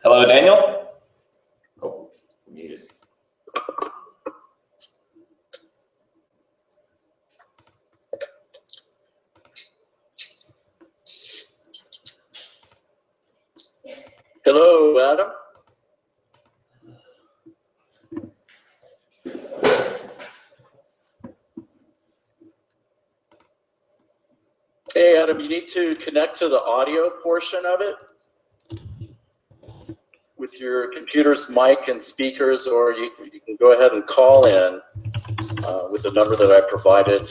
Hello, Daniel. Oh, muted. Hello, Adam. Hey, Adam, you need to connect to the audio portion of it with your computer's mic and speakers, or you can go ahead and call in with the number that I provided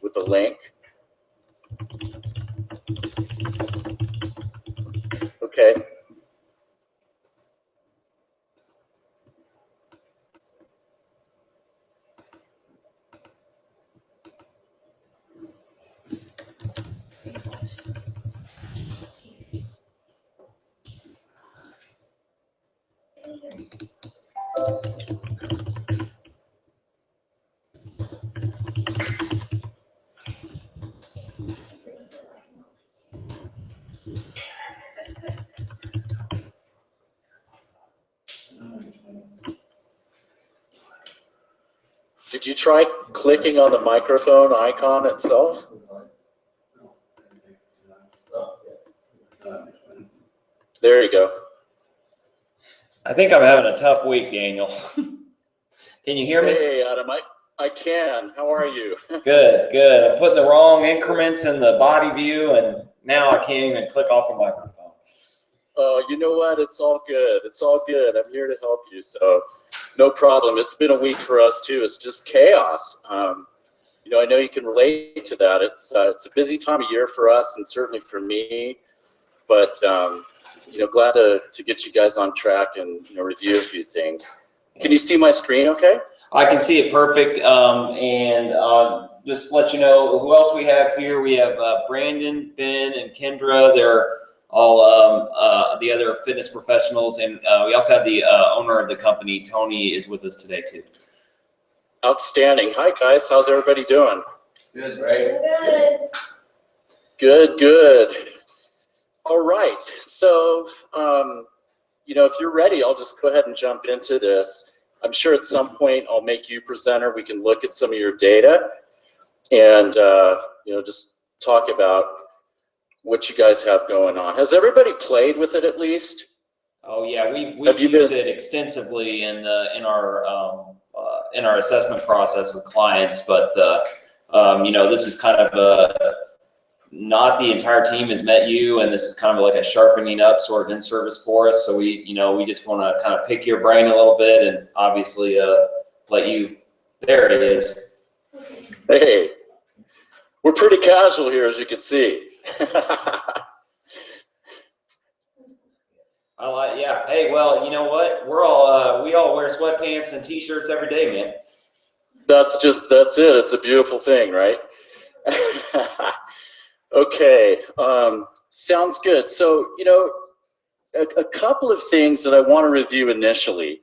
with the link. Okay. Did you try clicking on the microphone icon itself? There you go. I think I'm having a tough week, Daniel. Can you hear me? Hey, Adam, I can. How are you? Good, good. I'm putting the wrong increments in the body view, and now I can't even click off a microphone. Oh, you know what? It's all good. It's all good. I'm here to help you, so no problem. It's been a week for us too. It's just chaos. You know, I know you can relate to that. It's a busy time of year for us, and certainly for me. But you know, glad to get you guys on track and review a few things. Can you see my screen? Okay. I can see it perfect. Just to let you know who else we have here. We have Brandon, Ben, and Kendra. They're all the other fitness professionals, and we also have the owner of the company, Tony, is with us today too. Outstanding. Hi guys, how's everybody doing? Good, right? Good. Good. All right. So, you know, if you're ready, I'll just go ahead and jump into this. I'm sure at some point I'll make you presenter. We can look at some of your data and you know, just talk about what you guys have going on. Has everybody played with it at least? Oh yeah, we've used it extensively in our assessment process with clients, but you know, this is kind of not the entire team has met you, and this is kind of like a sharpening up sort of in service for us. So we just want to kind of pick your brain a little bit, and obviously let you. There it is. Hey, we're pretty casual here, as you can see. Yeah. Hey, well, you know what? We're all we all wear sweatpants and t-shirts every day, man. That's it. It's a beautiful thing, right? Okay. Sounds good. So, you know, a couple of things that I want to review initially.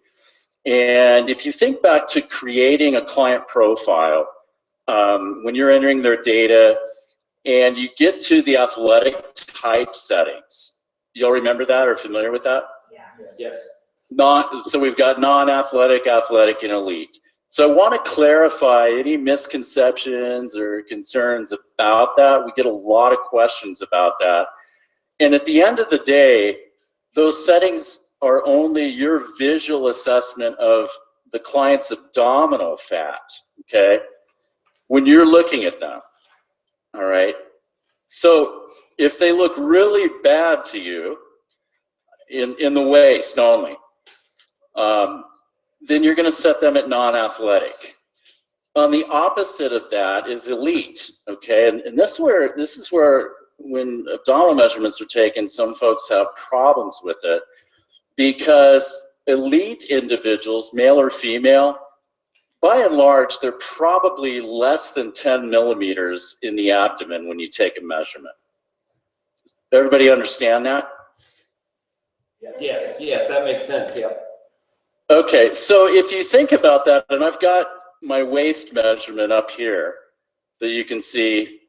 And if you think back to creating a client profile, when you're entering their data and you get to the athletic type settings, y'all remember that or familiar with that? Yeah. Yes. So we've got non-athletic, athletic, and elite. So I want to clarify any misconceptions or concerns about that. We get a lot of questions about that. And at the end of the day, those settings are only your visual assessment of the client's abdominal fat, okay? When you're looking at them, all right? So if they look really bad to you in the waist only, then you're going to set them at non-athletic. On the opposite of that is elite, okay? And this is where when abdominal measurements are taken, some folks have problems with it, because elite individuals, male or female, by and large, they're probably less than 10 millimeters in the abdomen when you take a measurement. Everybody understand that? Yes, that makes sense, yeah. Okay, so if you think about that, and I've got my waist measurement up here that you can see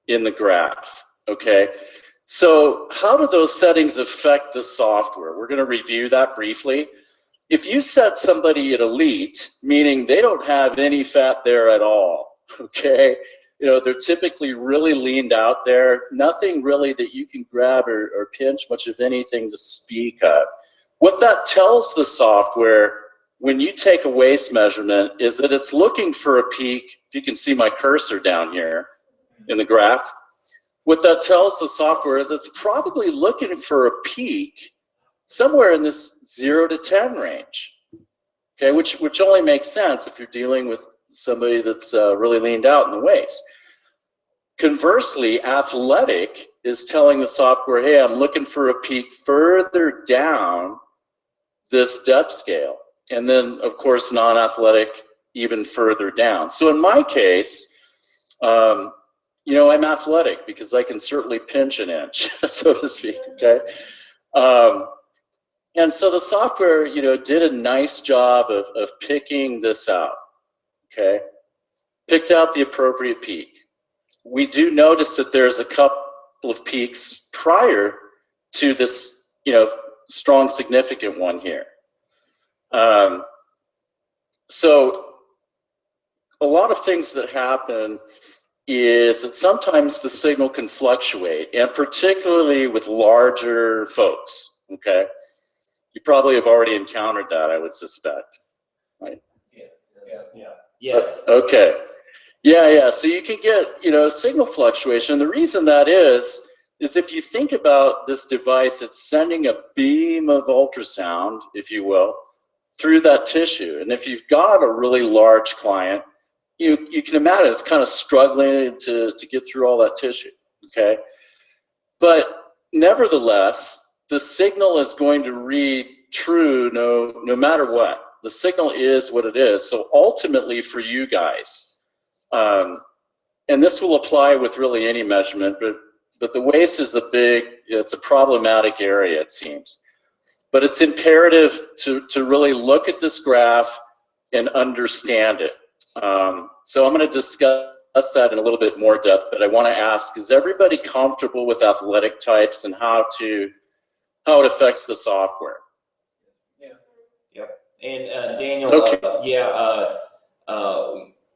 in the graph, okay? So how do those settings affect the software? We're gonna review that briefly. If you set somebody at elite, meaning they don't have any fat there at all, okay? You know, they're typically really leaned out there, nothing really that you can grab or pinch much of anything to speak of. What that tells the software when you take a waist measurement is that it's looking for a peak. If you can see my cursor down here in the graph, what that tells the software is it's probably looking for a peak somewhere in this 0 to 10 range, okay, which only makes sense if you're dealing with somebody that's really leaned out in the waist. Conversely, athletic is telling the software, hey, I'm looking for a peak further down this depth scale. And then, of course, non-athletic even further down. So in my case, you know, I'm athletic because I can certainly pinch an inch, so to speak, okay? And so the software, you know, did a nice job of picking this out, okay? Picked out the appropriate peak. We do notice that there's a couple of peaks prior to this, you know, strong, significant one here. So a lot of things that happen is that sometimes the signal can fluctuate, and particularly with larger folks, okay? You probably have already encountered that, I would suspect, right? Yes. Okay. Yeah. So you can get, you know, signal fluctuation. The reason that is if you think about this device, it's sending a beam of ultrasound, if you will, through that tissue. And if you've got a really large client, you can imagine it's kind of struggling to get through all that tissue, okay? But nevertheless, the signal is going to read true no matter what. The signal is what it is. So ultimately for you guys, and this will apply with really any measurement, but the waist is it's a problematic area, it seems. But it's imperative to really look at this graph and understand it. So I'm going to discuss that in a little bit more depth, but I want to ask, is everybody comfortable with athletic types and how it affects the software? Yep. And Daniel, okay.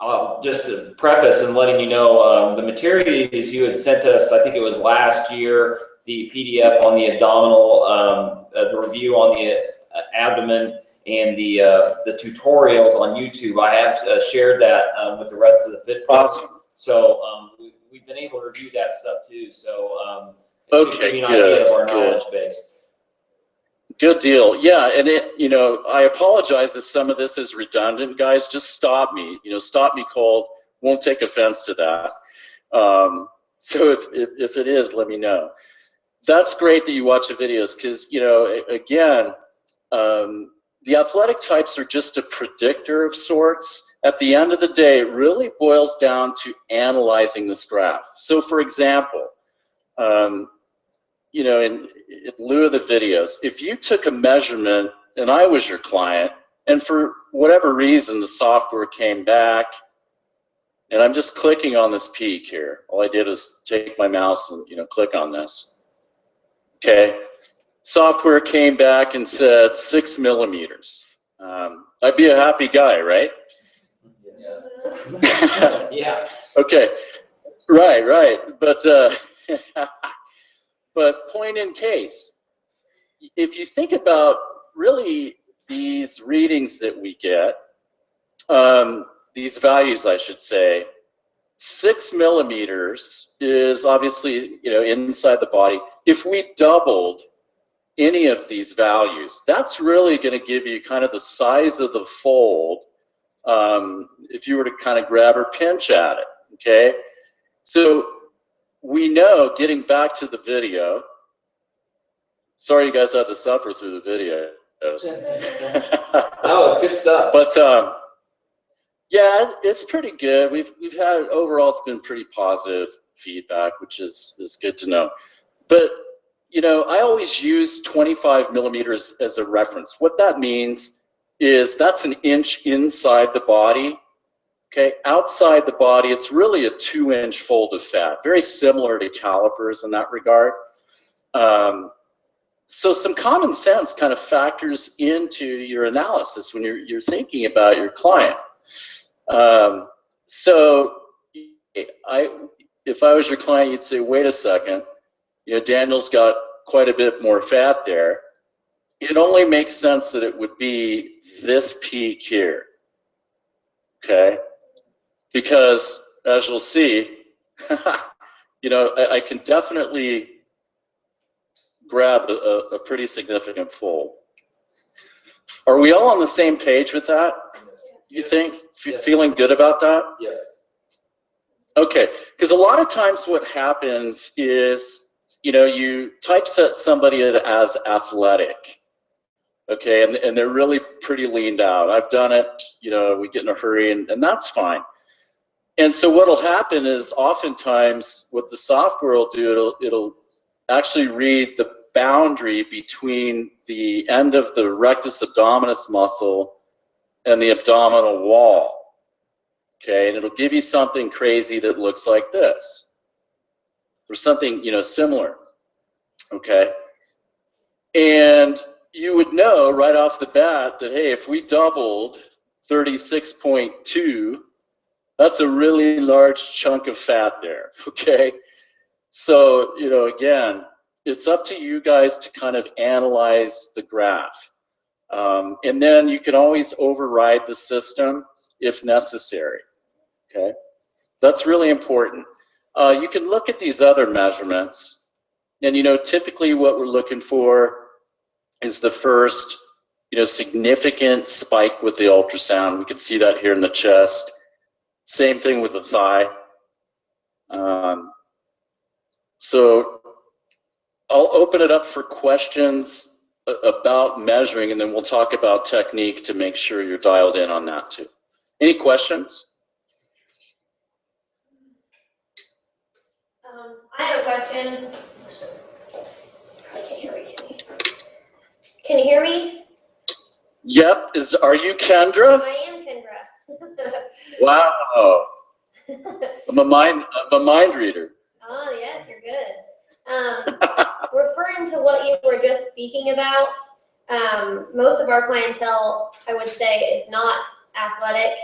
I'll just to preface and letting you know, the materials you had sent us, I think it was last year, the PDF on the abdominal, the review on the abdomen, and the tutorials on YouTube. I have shared that with the rest of the Fit Pros. Awesome. So we've been able to review that stuff too. So okay, give you an idea of our knowledge base. Good deal. Yeah, and you know, I apologize if some of this is redundant, guys. Just stop me. You know, stop me cold. Won't take offense to that. So if it is, let me know. That's great that you watch the videos because, you know, again, the athletic types are just a predictor of sorts. At the end of the day, it really boils down to analyzing this graph. So, for example, you know, in lieu of the videos, if you took a measurement and I was your client, and for whatever reason the software came back, and I'm just clicking on this peak here. All I did is take my mouse and, you know, click on this. Okay, software came back and said 6 millimeters. I'd be a happy guy, right? Yeah. Okay, right. But but point in case, if you think about really these readings that we get, these values, I should say, 6 millimeters is obviously, you know, inside the body. If we doubled any of these values, that's really going to give you kind of the size of the fold if you were to kind of grab or pinch at it, okay? So we know, getting back to the video, sorry you guys had to suffer through the videos. Oh, it's good stuff. But yeah, it's pretty good. We've had, overall, it's been pretty positive feedback, which is good to know. But, you know, I always use 25 millimeters as a reference. What that means is that's an inch inside the body. Okay, outside the body, it's really a 2-inch fold of fat, very similar to calipers in that regard. So some common sense kind of factors into your analysis when you're thinking about your client. So if I was your client, you'd say, wait a second, you know, Daniel's got quite a bit more fat there. It only makes sense that it would be this peak here, okay? Because as you'll see, you know, I can definitely grab a pretty significant fold. Are we all on the same page with that? You think? Yes. Feeling good about that? Yes. Okay, because a lot of times what happens is, you know, you typeset somebody as athletic, okay, and they're really pretty leaned out. I've done it, you know, we get in a hurry, and that's fine. And so what'll happen is oftentimes what the software will do, it'll actually read the boundary between the end of the rectus abdominis muscle and the abdominal wall. Okay, and it'll give you something crazy that looks like this, or something, you know, similar. Okay, and you would know right off the bat that, hey, if we doubled 36.2, that's a really large chunk of fat there. Okay, so, you know, again, it's up to you guys to kind of analyze the graph, and then you can always override the system if necessary. Okay, that's really important. You can look at these other measurements, and you know, typically what we're looking for is the first, you know, significant spike with the ultrasound. We can see that here in the chest. Same thing with the thigh. So I'll open it up for questions about measuring, and then we'll talk about technique to make sure you're dialed in on that too. Any questions? I have a question. I can't hear me. Can you hear me? Yep. Are you Kendra? I am Kendra. Wow. I'm a mind reader. Oh yes, you're good. Referring to what you were just speaking about, most of our clientele, I would say, is not athletic,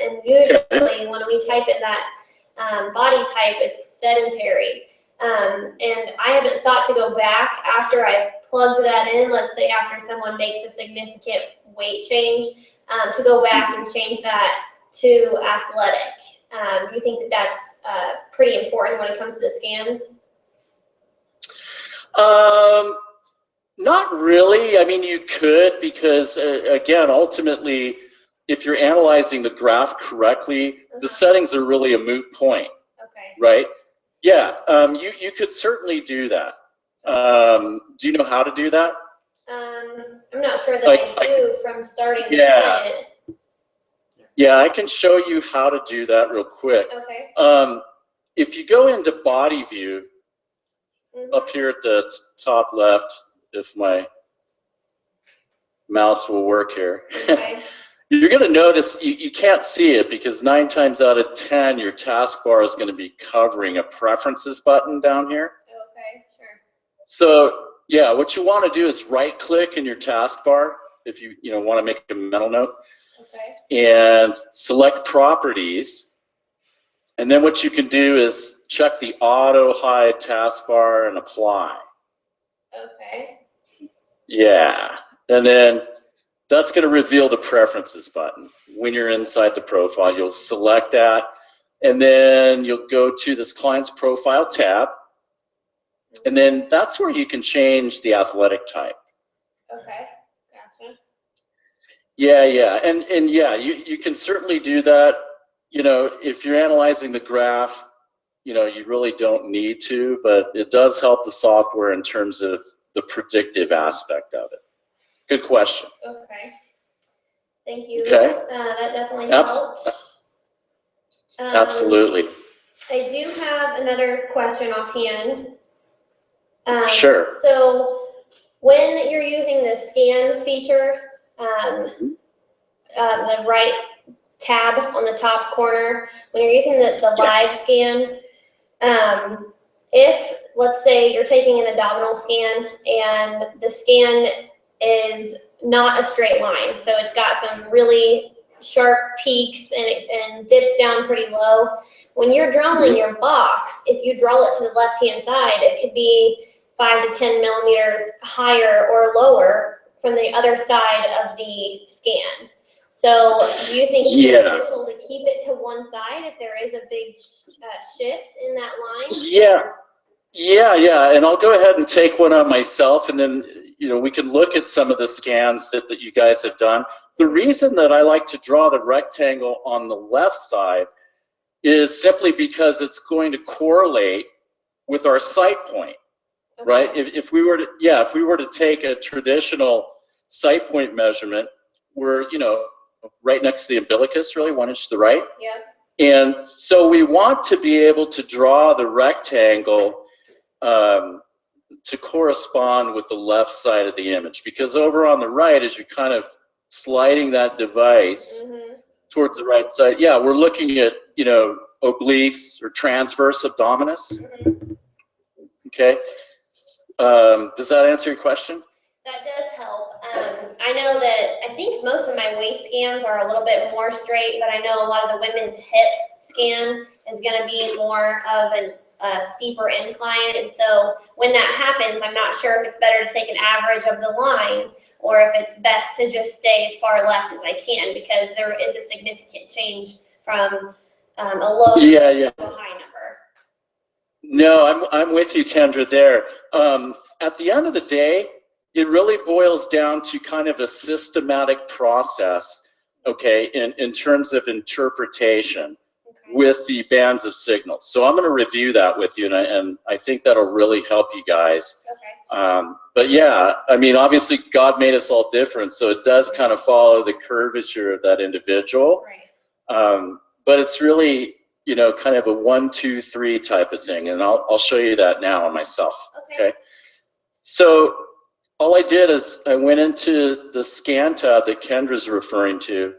and usually when we type in that body type, it's sedentary. And I haven't thought to go back after I've plugged that in, let's say after someone makes a significant weight change, to go back and change that to athletic. Do you think that that's pretty important when it comes to the scans? Not really. I mean, you could, because again, ultimately, if you're analyzing the graph correctly, the settings are really a moot point. Okay. Right? Yeah. You could certainly do that. Do you know how to do that? I'm not sure that I do from starting the client. Yeah, I can show you how to do that real quick. Okay. If you go into BodyView, up here at the top left, if my mouse will work here, Okay. you're going to notice you can't see it because 9 times out of 10, your taskbar is going to be covering a preferences button down here. Okay, sure. So yeah, what you want to do is right-click in your taskbar if you want to make a mental note. Okay. And select properties, and then what you can do is check the auto hide taskbar and apply. Okay. Yeah, and then that's going to reveal the preferences button. When you're inside the profile, you'll select that, and then you'll go to this client's profile tab, and then that's where you can change the athletic type. Okay, gotcha. Yeah, and yeah, you can certainly do that. If you're analyzing the graph, you really don't need to, but it does help the software in terms of the predictive aspect of it. Good question. Okay, thank you. Okay. That definitely helped. Absolutely. I do have another question offhand. Sure. So when you're using the scan feature, the right tab on the top corner, when you're using the live scan, if, let's say, you're taking an abdominal scan and the scan is not a straight line, so it's got some really sharp peaks and dips down pretty low. When you're drawing your box, if you draw it to the left-hand side, it could be 5 to 10 millimeters higher or lower from the other side of the scan. So do you think it's beneficial to keep it to one side if there is a big shift in that line? Yeah, and I'll go ahead and take one on myself, and then we can look at some of the scans that you guys have done. The reason that I like to draw the rectangle on the left side is simply because it's going to correlate with our sight point, right? If we were to take a traditional sight point measurement, we're right next to the umbilicus, really 1 inch to the right. Yep. And so we want to be able to draw the rectangle to correspond with the left side of the image, because over on the right, as you're kind of sliding that device towards the right side, we're looking at obliques or transverse abdominis. Okay. Does that answer your question? That does help. I know that I think most of my waist scans are a little bit more straight, but I know a lot of the women's hip scan is going to be more of a steeper incline. And so when that happens, I'm not sure if it's better to take an average of the line or if it's best to just stay as far left as I can, because there is a significant change from a low to a high number. No, I'm with you, Kendra, there. At the end of the day, it really boils down to kind of a systematic process, okay, in terms of interpretation with the bands of signals. So I'm going to review that with you, and I think that'll really help you guys. Okay. But yeah, I mean, obviously God made us all different, so it does kind of follow the curvature of that individual. Right. But it's really, kind of a 1, 2, 3 type of thing, and I'll show you that now on myself. Okay. So all I did is I went into the scan tab that Kendra's referring to,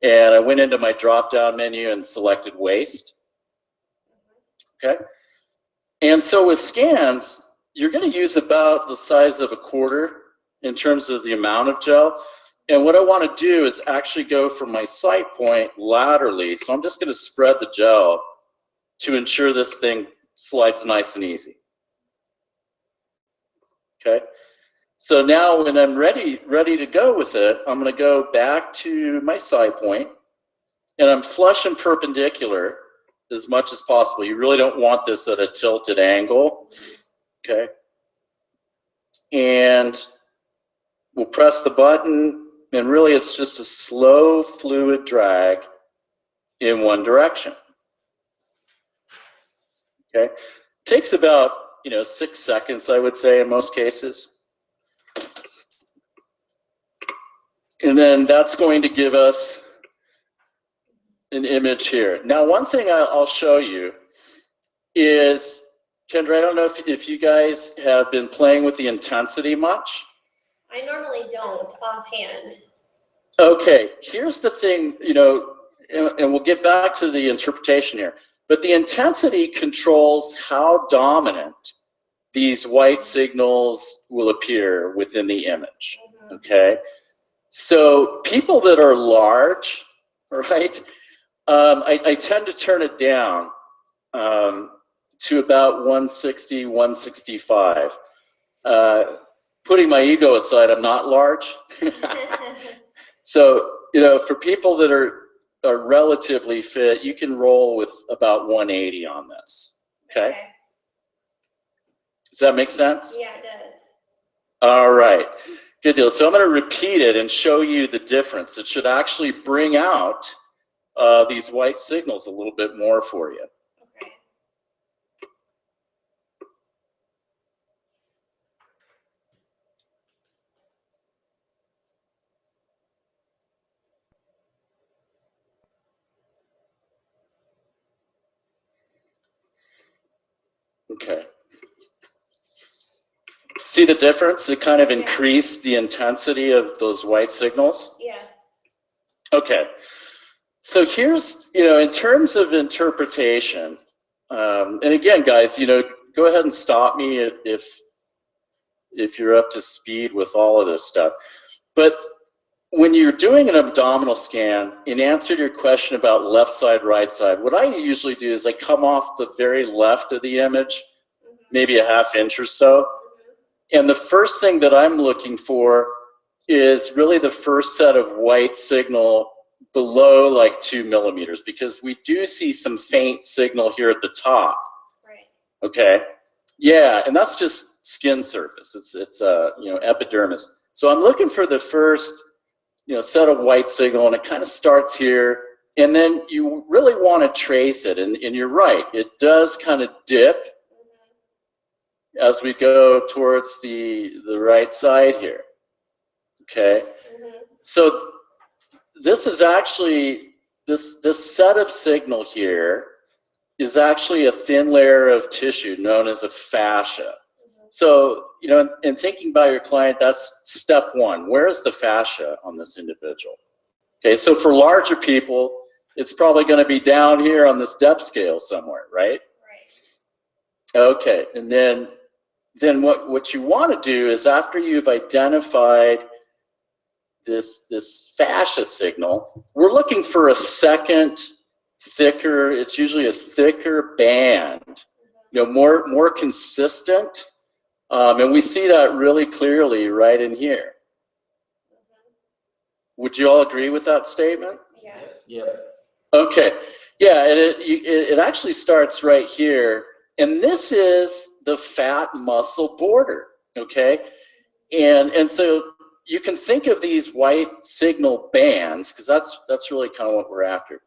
and I went into my drop-down menu and selected waist. Okay. And so with scans, you're going to use about the size of a quarter in terms of the amount of gel. And what I want to do is actually go from my sight point laterally. So I'm just going to spread the gel to ensure this thing slides nice and easy. Okay. So now when I'm ready to go with it, I'm going to go back to my sight point, and I'm flush and perpendicular as much as possible. You really don't want this at a tilted angle. Okay. And we'll press the button, and really it's just a slow fluid drag in one direction. Okay. Takes about 6 seconds, I would say, in most cases. And then that's going to give us an image here. Now, one thing I'll show you is, Kendra, I don't know if you guys have been playing with the intensity much. I normally don't offhand. Okay, here's the thing, and we'll get back to the interpretation here, but the intensity controls how dominant these white signals will appear within the image, okay? So people that are large, right, I tend to turn it down to about 160, 165. Putting my ego aside, I'm not large. So, for people that are relatively fit, you can roll with about 180 on this, okay? Does that make sense? Yeah, it does. All right, good deal. So I'm going to repeat it and show you the difference. It should actually bring out these white signals a little bit more for you. Okay. See the difference? It kind of increased the intensity of those white signals? Yes. Okay. So here's, in terms of interpretation, and again, guys, go ahead and stop me if you're up to speed with all of this stuff. But when you're doing an abdominal scan, in answer to your question about left side, right side, what I usually do is I come off the very left of the image, maybe a ½ inch or so. And the first thing that I'm looking for is really the first set of white signal below like 2 millimeters, because we do see some faint signal here at the top. Right. Okay. Yeah, and that's just skin surface. It's epidermis. So I'm looking for the first set of white signal, and it kind of starts here, and then you really want to trace it, and you're right, it does kind of dip as we go towards the right side here. Okay. So this is actually, this set of signal here is actually a thin layer of tissue known as a fascia. So, in thinking about your client, that's step one. Where is the fascia on this individual? Okay, so for larger people, it's probably going to be down here on this depth scale somewhere, right? Right. Okay, and then what you want to do is, after you've identified this fascia signal, we're looking for a second thicker, it's usually a thicker band, more consistent. And we see that really clearly right in here. Would you all agree with that statement? Yeah. Yeah. Okay. Yeah, and it actually starts right here. And this is the fat muscle border, okay? And so you can think of these white signal bands, because that's really kind of what we're after.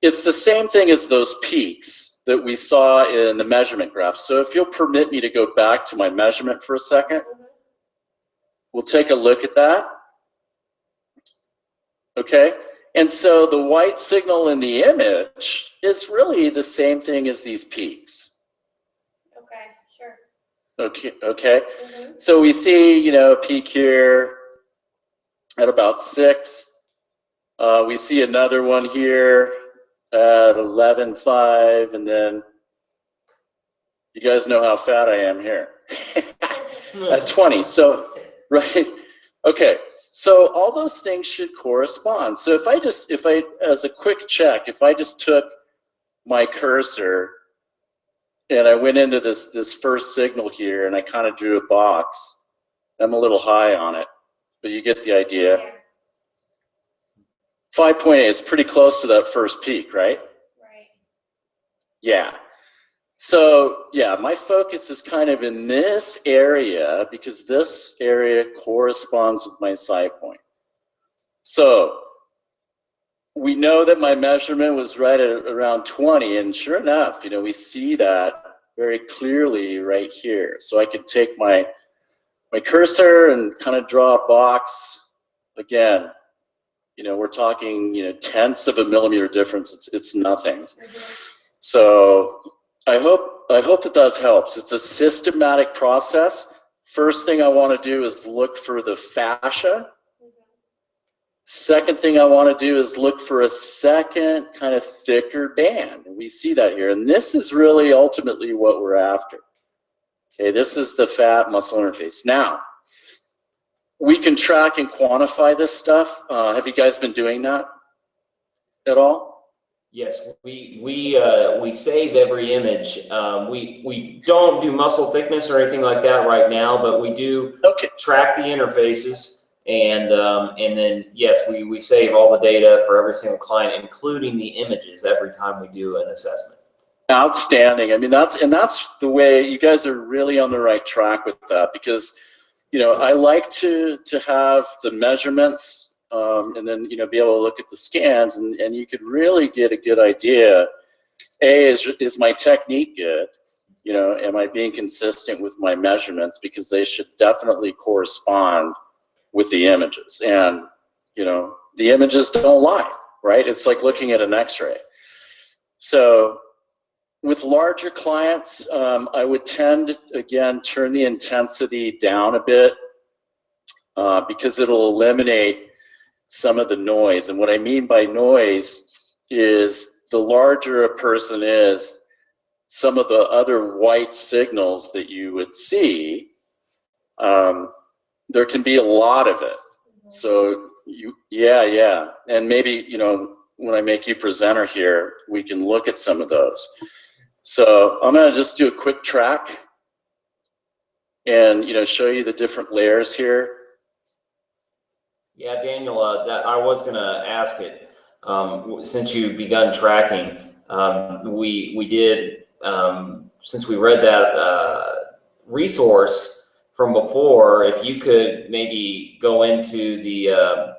It's the same thing as those peaks that we saw in the measurement graph. So if you'll permit me to go back to my measurement for a second, we'll take a look at that. Okay, and so the white signal in the image is really the same thing as these peaks. Okay, sure. Okay. So we see, a peak here at about 6. We see another one here at 11.5, and then you guys know how fat I am here at 20. So, right, okay. So all those things should correspond. So if I, as a quick check, if I just took my cursor and I went into this first signal here, and I kind of drew a box, I'm a little high on it, but you get the idea. Yeah. 5.8 is pretty close to that first peak, right? Right. Yeah. So yeah, my focus is kind of in this area, because this area corresponds with my sight point. So we know that my measurement was right at around 20, and sure enough, we see that very clearly right here. So I could take my cursor and kind of draw a box. Again, we're talking, tenths of a millimeter difference. It's nothing. So I hope that helps. It's a systematic process. First thing I want to do is look for the fascia. Second thing I want to do is look for a second kind of thicker band. And we see that here. And this is really ultimately what we're after. Okay, this is the fat muscle interface. Now, we can track and quantify this stuff. Have you guys been doing that at all? Yes, we save every image. We don't do muscle thickness or anything like that right now, but we do track the interfaces, and then yes, we save all the data for every single client, including the images, every time we do an assessment. Outstanding. I mean, that's the way you guys are really on the right track with that, because I like to have the measurements, and then be able to look at the scans, and you could really get a good idea. Is my technique good? Am I being consistent with my measurements? Because they should definitely correspond with the images, and the images don't lie, right? It's like looking at an X-ray. So with larger clients, I would tend to, again, turn the intensity down a bit, because it'll eliminate some of the noise. And what I mean by noise is the larger a person is, some of the other white signals that you would see, there can be a lot of it. So yeah. And maybe, you know, when I make you presenter here, we can look at some of those. So I'm gonna just do a quick track and, you know, show you the different layers here. Yeah, Daniel, that I was gonna ask it, since you've begun tracking, we did, since we read that resource from before, if you could maybe go into the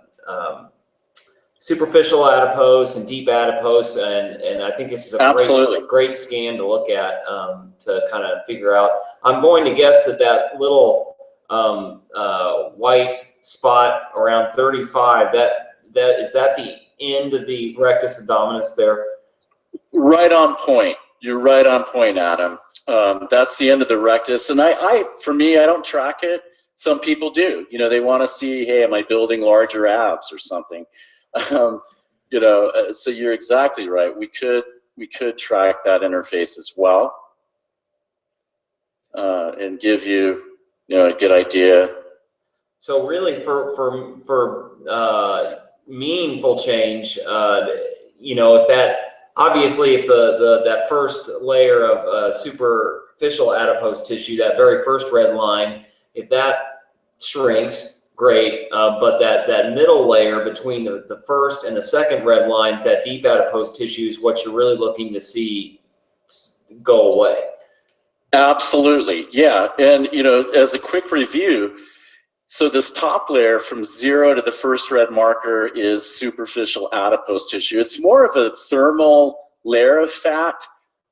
superficial adipose and deep adipose, and I think this is a great scan to look at, to kind of figure out. I'm going to guess that little white spot around 35, is that the end of the rectus abdominis there? Right on point. You're right on point, Adam. That's the end of the rectus, and for me, I don't track it. Some people do. You know, they want to see, hey, am I building larger abs or something? You know, so you're exactly right. We could track that interface as well, and give you, you know, a good idea. So really, for meaningful change, you know, if that, obviously, if that first layer of superficial adipose tissue, that very first red line, if that shrinks, great. But that middle layer between the first and the second red lines, that deep adipose tissue, is what you're really looking to see go away. Absolutely, yeah. And, you know, as a quick review, so this top layer from 0 to the first red marker is superficial adipose tissue. It's more of a thermal layer of fat,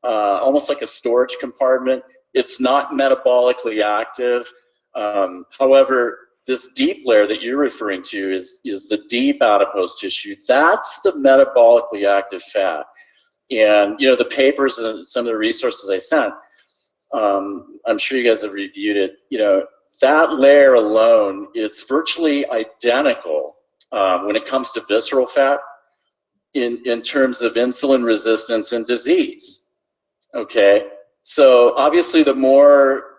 almost like a storage compartment. It's not metabolically active. However, this deep layer that you're referring to is the deep adipose tissue. That's the metabolically active fat. And, you know, the papers and some of the resources I sent, I'm sure you guys have reviewed it. You know, that layer alone, it's virtually identical when it comes to visceral fat in terms of insulin resistance and disease. Okay, so obviously the more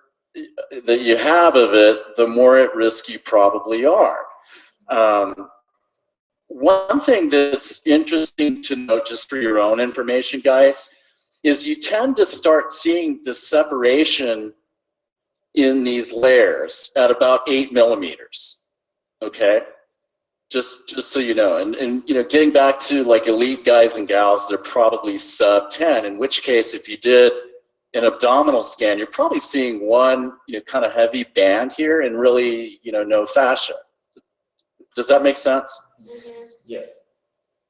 that you have of it, the more at risk you probably are. One thing that's interesting to note, just for your own information, guys, is you tend to start seeing the separation in these layers at about 8 millimeters. Okay, just so you know. And you know, getting back to like elite guys and gals, they're probably sub 10. In which case, if you did an abdominal scan, you're probably seeing one, you know, kind of heavy band here and really, you know, no fascia. Does that make sense? Mm-hmm. Yes.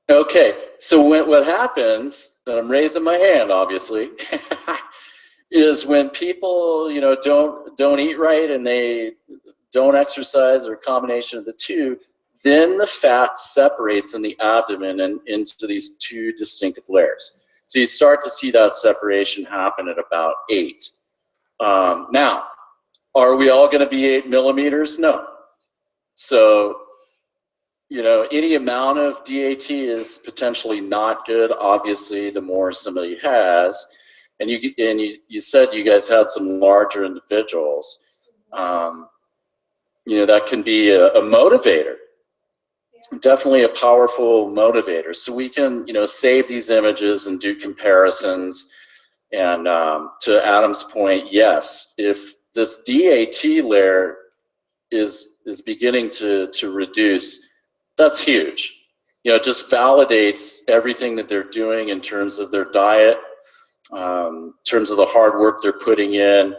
Okay, so what happens, and I'm raising my hand, obviously, is when people, you know, don't eat right and they don't exercise, or a combination of the two, then the fat separates in the abdomen and into these two distinctive layers. So you start to see that separation happen at about 8. Now, are we all going to be 8 millimeters? No. So, you know, any amount of DAT is potentially not good. Obviously, the more somebody has, and you said you guys had some larger individuals, you know, that can be a motivator. Definitely a powerful motivator. So we can, you know, save these images and do comparisons. And to Adam's point, yes, if this DAT layer is beginning to reduce, that's huge. You know, it just validates everything that they're doing in terms of their diet, in terms of the hard work they're putting in,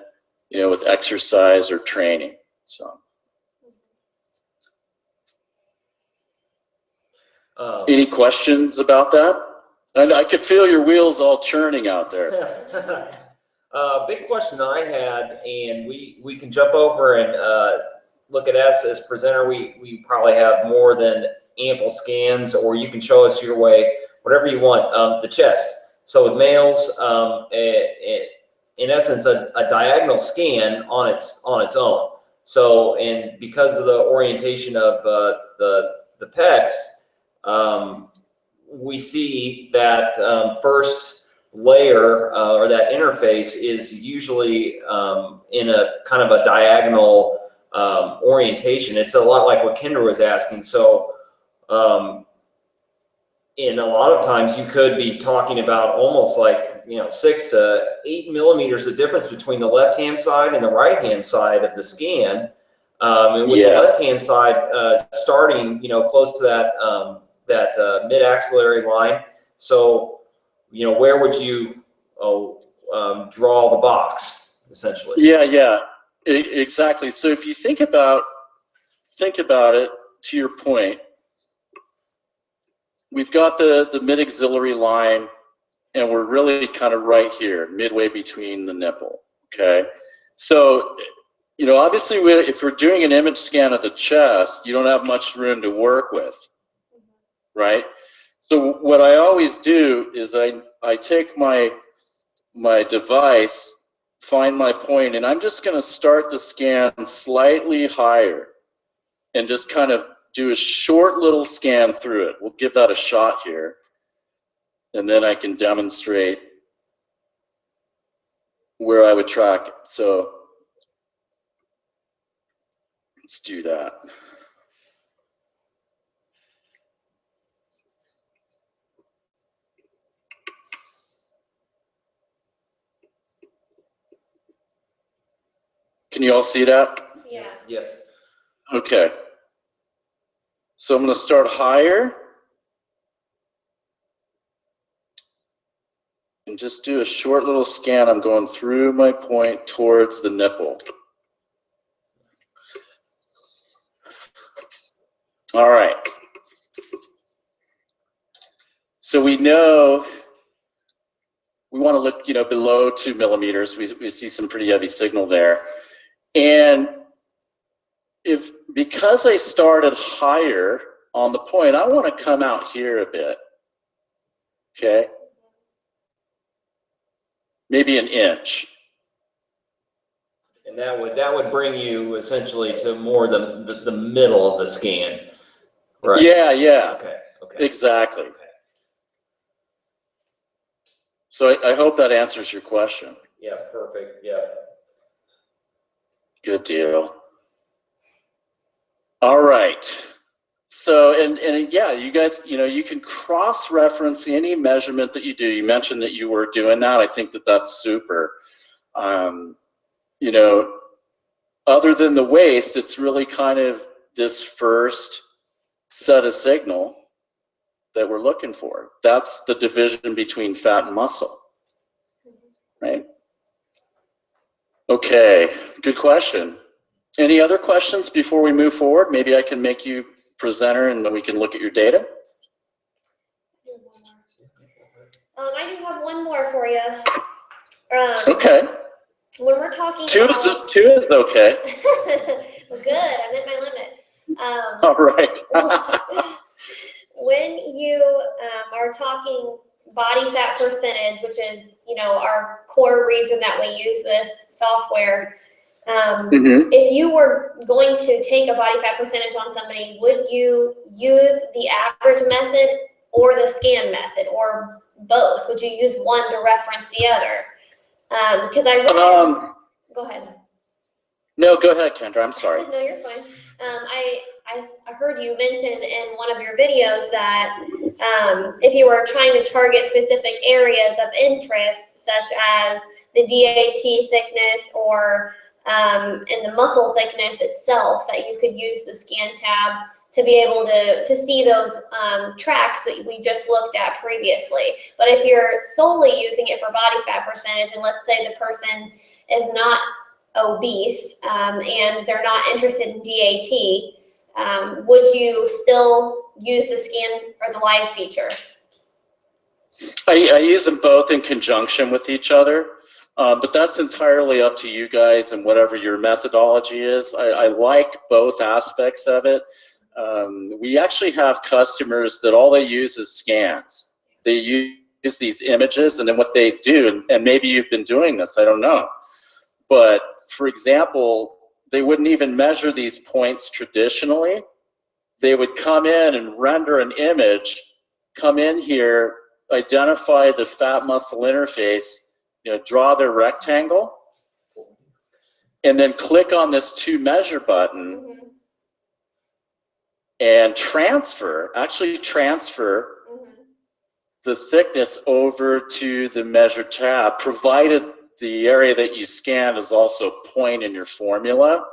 you know, with exercise or training. So. Any questions about that? And I could feel your wheels all churning out there. Big question that I had, and we can jump over and look at us as presenter. We probably have more than ample scans, or you can show us your way, whatever you want. The chest. So with males, in essence, a diagonal scan on its own. So, and because of the orientation of the pecs, we see that first layer or that interface is usually in a kind of a diagonal orientation. It's a lot like what Kendra was asking. So in a lot of times you could be talking about almost like, you know, 6 to 8 millimeters of difference between the left-hand side and the right-hand side of the scan. And with the left-hand side starting, you know, close to that mid-axillary line. So, you know, where would you draw the box, essentially? Yeah, exactly. So if you think about it, to your point, we've got the mid-axillary line, and we're really kind of right here, midway between the nipple, okay? So, you know, obviously, if we're doing an image scan of the chest, you don't have much room to work with, right? So what I always do is I take my device, find my point, and I'm just going to start the scan slightly higher and just kind of do a short little scan through it. We'll give that a shot here, and then I can demonstrate where I would track it. So let's do that. Can you all see that? Yeah. Yes. Okay. So I'm going to start higher and just do a short little scan. I'm going through my point towards the nipple. All right. So we know we want to look, you know, below 2 millimeters. We see some pretty heavy signal there. And because I started higher on the point, I want to come out here a bit. Okay. Maybe an inch. And that would bring you essentially to more the middle of the scan, right? Yeah. Okay. Exactly. Okay. So I hope that answers your question. Yeah, perfect. Yeah. Good deal. All right. So, and yeah, you guys, you know, you can cross-reference any measurement that you do. You mentioned that you were doing that. I think that that's super. You know, other than the waist, it's really kind of this first set of signal that we're looking for. That's the division between fat and muscle, right? Okay, good question. Any other questions before we move forward? Maybe I can make you presenter and then we can look at your data. I do have one more for you. Okay. When we're talking Two is okay. Well, good, I'm at my limit. All right. When you are talking body fat percentage, which is, you know, our core reason that we use this software, if you were going to take a body fat percentage on somebody, would you use the average method or the scan method, or both? Would you use one to reference the other? Because I read, go ahead. No, go ahead, Kendra. I'm sorry. No, you're fine. I heard you mention in one of your videos that if you were trying to target specific areas of interest, such as the DAT thickness or in the muscle thickness itself, that you could use the scan tab to be able to see those tracks that we just looked at previously. But if you're solely using it for body fat percentage, and let's say the person is not obese and they're not interested in DAT, would you still use the scan or the live feature? I use them both in conjunction with each other, but that's entirely up to you guys and whatever your methodology is. I like both aspects of it. We actually have customers that all they use is scans. They use these images, and then what they do, and maybe you've been doing this, I don't know, but for example, they wouldn't even measure these points traditionally. They would come in and render an image come in here, identify the fat muscle interface, draw their rectangle, and then click on this to measure button and actually transfer the thickness over to the measure tab, provided the area that you scanned is also a point in your formula.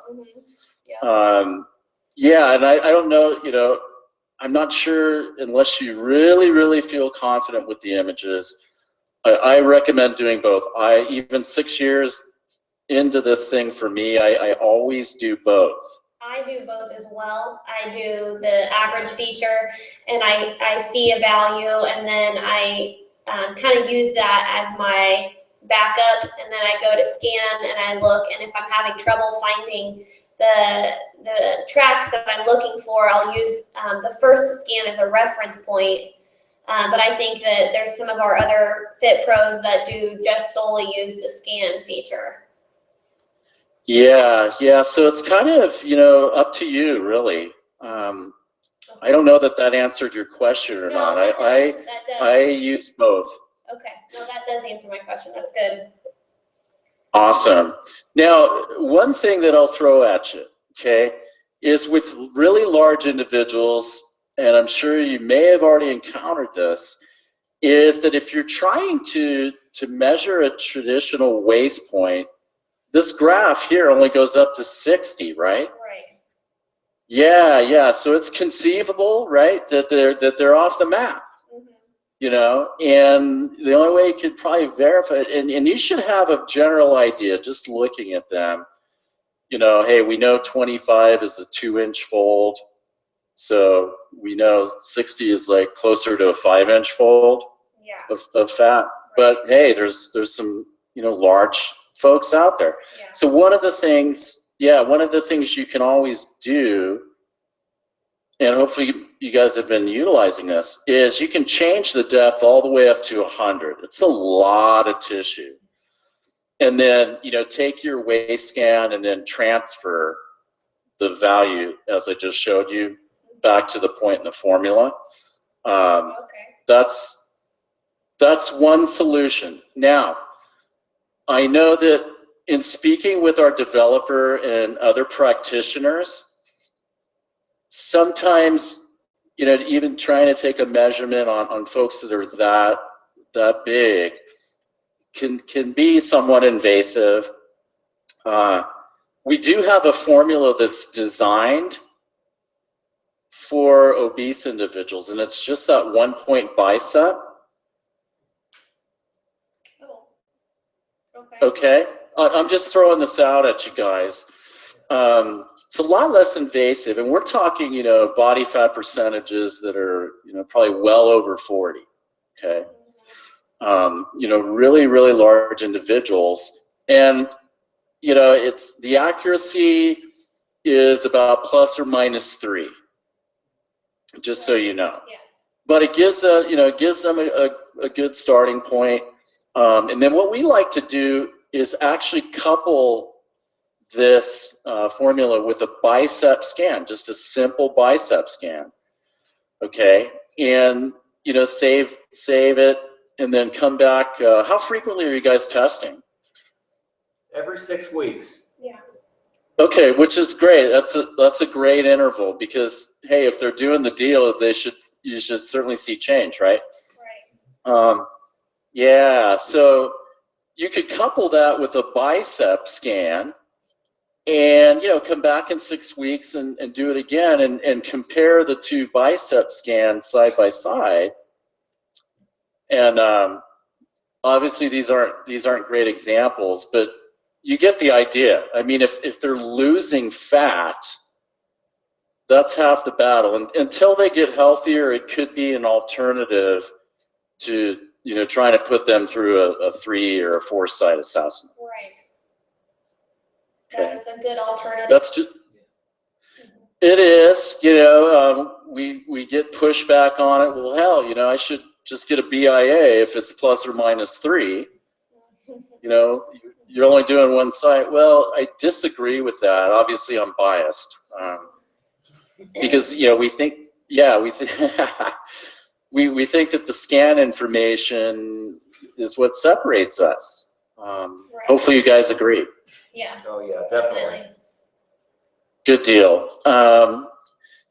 Yeah, and I don't know, I'm not sure, unless you really feel confident with the images. I recommend doing both. Even 6 years into this thing for me, I always do both. I do both as well. I do the average feature, and I see a value, and then I kind of use that as my backup, and then I go to scan and I look, and if I'm having trouble finding the tracks that I'm looking for, I'll use the first scan as a reference point. But I think that there's some of our other fit pros that do just solely use the scan feature. Yeah, so it's kind of, up to you, really. I don't know that answered your question or not. That does. I use both. Okay, no, that does answer my question. That's good. Awesome. Now, one thing that I'll throw at you, okay, is with really large individuals, and I'm sure you may have already encountered this, is that if you're trying to measure a traditional waist point, this graph here only goes up to 60, right? Right. Yeah. So it's conceivable, right, that they're off the map. And the only way you could probably verify it, and you should have a general idea just looking at them. Hey, we know 25 is a 2-inch fold, so we know 60 is like closer to a 5-inch fold of fat. But hey, there's some large folks out there. So one of the things you can always do, and hopefully you guys have been utilizing this, is you can change the depth all the way up to 100. It's a lot of tissue. And then, take your waist scan and then transfer the value, as I just showed you, back to the point in the formula. That's one solution. Now, I know that in speaking with our developer and other practitioners, sometimes, even trying to take a measurement on folks that are that big can be somewhat invasive. We do have a formula that's designed for obese individuals, and it's just that 1-point bicep. Okay, I'm just throwing this out at you guys. It's a lot less invasive, and we're talking, body fat percentages that are, probably well over 40. Okay, really large individuals, and it's the accuracy is about ±3, just so you know. Yes. But it gives them a good starting point. And then what we like to do is actually couple this formula with a bicep scan, just a simple bicep scan. Okay, and save it, and then come back. How frequently are you guys testing? Every 6 weeks. Yeah. Okay, which is great. That's a great interval, because hey, if they're doing the deal, you should certainly see change, right? Right. Yeah, so you could couple that with a bicep scan, and come back in 6 weeks and do it again, and compare the two bicep scans side by side. And obviously these aren't great examples, but you get the idea. I mean, if they're losing fat, that's half the battle. And until they get healthier, it could be an alternative to trying to put them through a 3 or a 4 site assessment. Right. Okay. That is a good alternative. That's just, it is. We get pushback on it. Well, hell, I should just get a BIA if it's ±3. You're only doing one site. Well, I disagree with that. Obviously, I'm biased because we think we think that the scan information is what separates us. Right. Hopefully you guys agree. Yeah. Oh yeah, definitely. Good deal.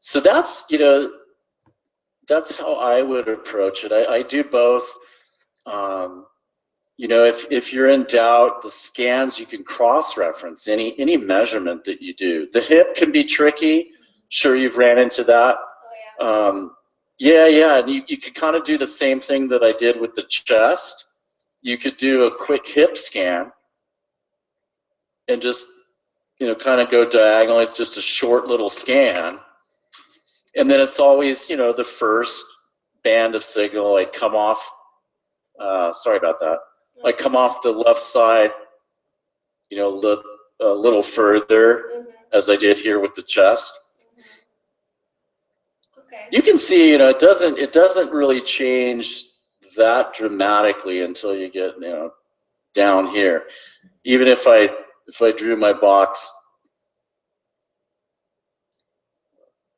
So that's, you know, that's how I would approach it. I do both. You know, if you're in doubt, the scans, you can cross-reference any measurement that you do. The hip can be tricky. Sure, you've ran into that. Oh yeah. Yeah, and you could kind of do the same thing that I did with the chest. You could do a quick hip scan and just, you know, kind of go diagonally. It's just a short little scan. And then it's always, you know, the first band of signal, like come off, sorry about that. Like come off the left side, you know, a little further, as I did here with the chest. Okay. You can see, you know, it doesn't really change that dramatically until you get, you know, down here. Even if I drew my box,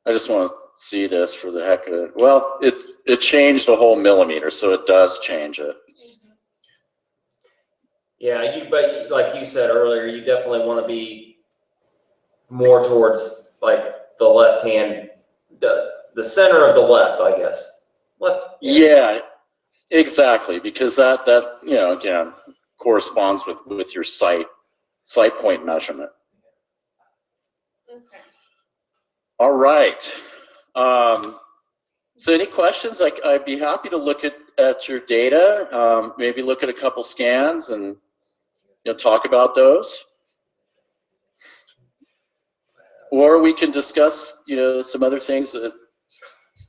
I just want to see this for the heck of it. Well, it changed a whole millimeter, so it does change it. Yeah, but like you said earlier, you definitely want to be more towards like the left hand, the center of the left, I guess. Left. Yeah, exactly, because that you know, again, corresponds with your sight point measurement. Okay. All right. So any questions? I'd be happy to look at your data, maybe look at a couple scans and, you know, talk about those. Or we can discuss, you know, some other things that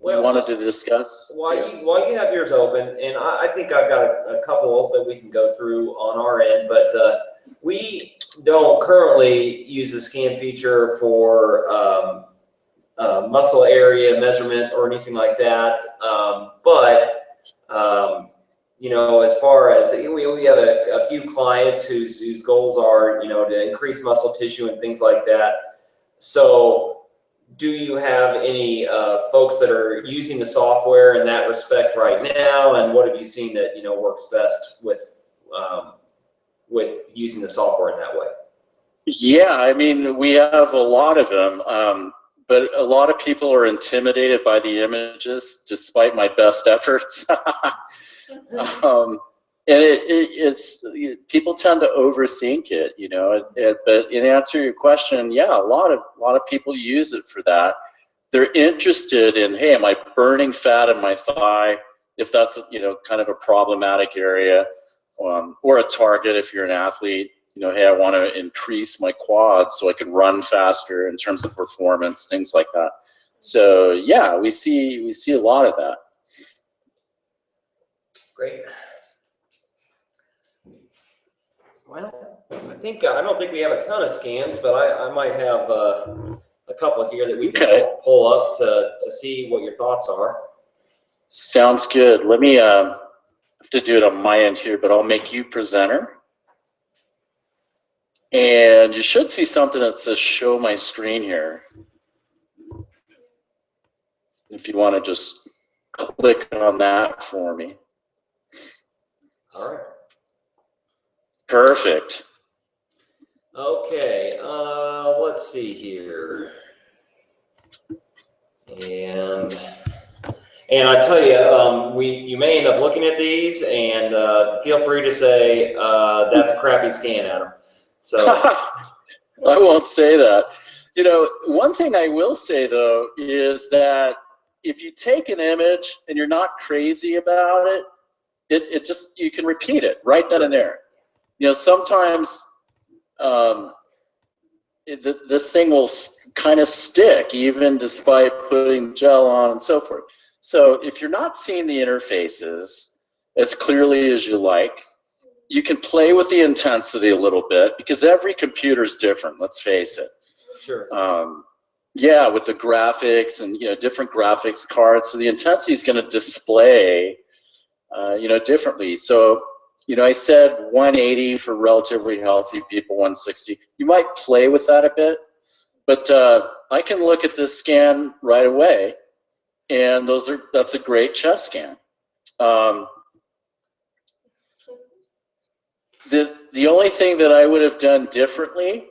we wanted to discuss. While you have yours open, and I think I've got a couple that we can go through on our end, but we don't currently use the scan feature for muscle area measurement or anything like that. You know, as far as we have a few clients whose goals are, you know, to increase muscle tissue and things like that. So do you have any folks that are using the software in that respect right now? And what have you seen that, you know, works best with using the software in that way? Yeah, I mean, we have a lot of them, but a lot of people are intimidated by the images, despite my best efforts. And it's people tend to overthink it, you know. But in answer to your question, yeah, a lot of people use it for that. They're interested in, hey, am I burning fat in my thigh? If that's, you know, kind of a problematic area, or a target if you're an athlete. You know, hey, I want to increase my quads so I can run faster in terms of performance, things like that. So yeah, we see a lot of that. Great. Well, I don't think we have a ton of scans, but I might have a couple here that we can pull up to see what your thoughts are. Sounds good. Let me have to do it on my end here, but I'll make you presenter. And you should see something that says show my screen here. If you want to just click on that for me. All right. Perfect. Okay, let's see here. And I tell you, you may end up looking at these, and feel free to say that's a crappy scan, Adam. So I won't say that. You know, one thing I will say though is that if you take an image and you're not crazy about it, it just, you can repeat it right then and there. You know, sometimes this thing will kind of stick even despite putting gel on and so forth. So if you're not seeing the interfaces as clearly as you like, you can play with the intensity a little bit, because every computer is different, let's face it. sure. Yeah, with the graphics and, you know, different graphics cards, so the intensity is going to display, you know, differently. So, you know, I said 180 for relatively healthy people, 160. You might play with that a bit, but I can look at this scan right away And that's a great chest scan. The only thing that I would have done differently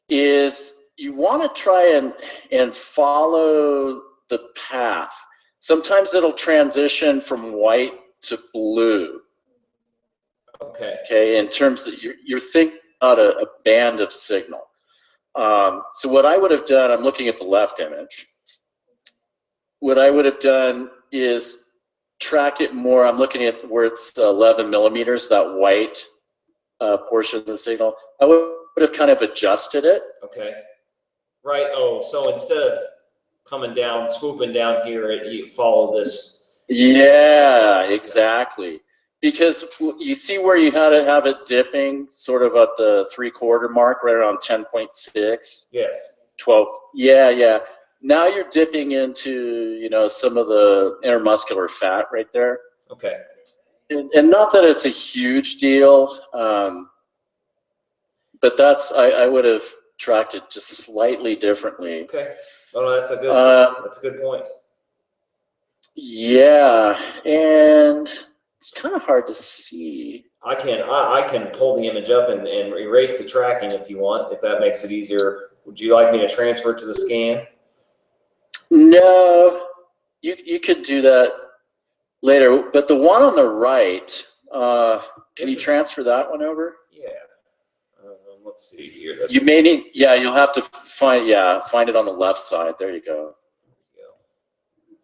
is you want to try and follow the path. Sometimes it'll transition from white to blue. Okay. Okay, in terms of you're thinking about a band of signal. So what I would have done, I'm looking at the left image. What I would have done is track it more. I'm looking at where it's 11 millimeters, that white portion of the signal. I would have kind of adjusted it. Okay. Right. Oh, so instead of coming down, swooping down here, you follow this. Yeah, exactly. Because you see where you had to have it dipping sort of at the 3/4 mark, right around 10.6. Yes. 12. Yeah, yeah. Now you're dipping into, you know, some of the intermuscular fat right there. Okay. And not that it's a huge deal, but I would have tracked it just slightly differently. Okay. Oh, that's a good point. Yeah, and it's kind of hard to see. I can pull the image up and erase the tracking if you want, if that makes it easier. Would you like me to transfer it to the scan? No, you could do that later. But the one on the right, can you transfer that one over? Yeah. Let's see here. You may need, yeah, you'll have to find it on the left side. There you go.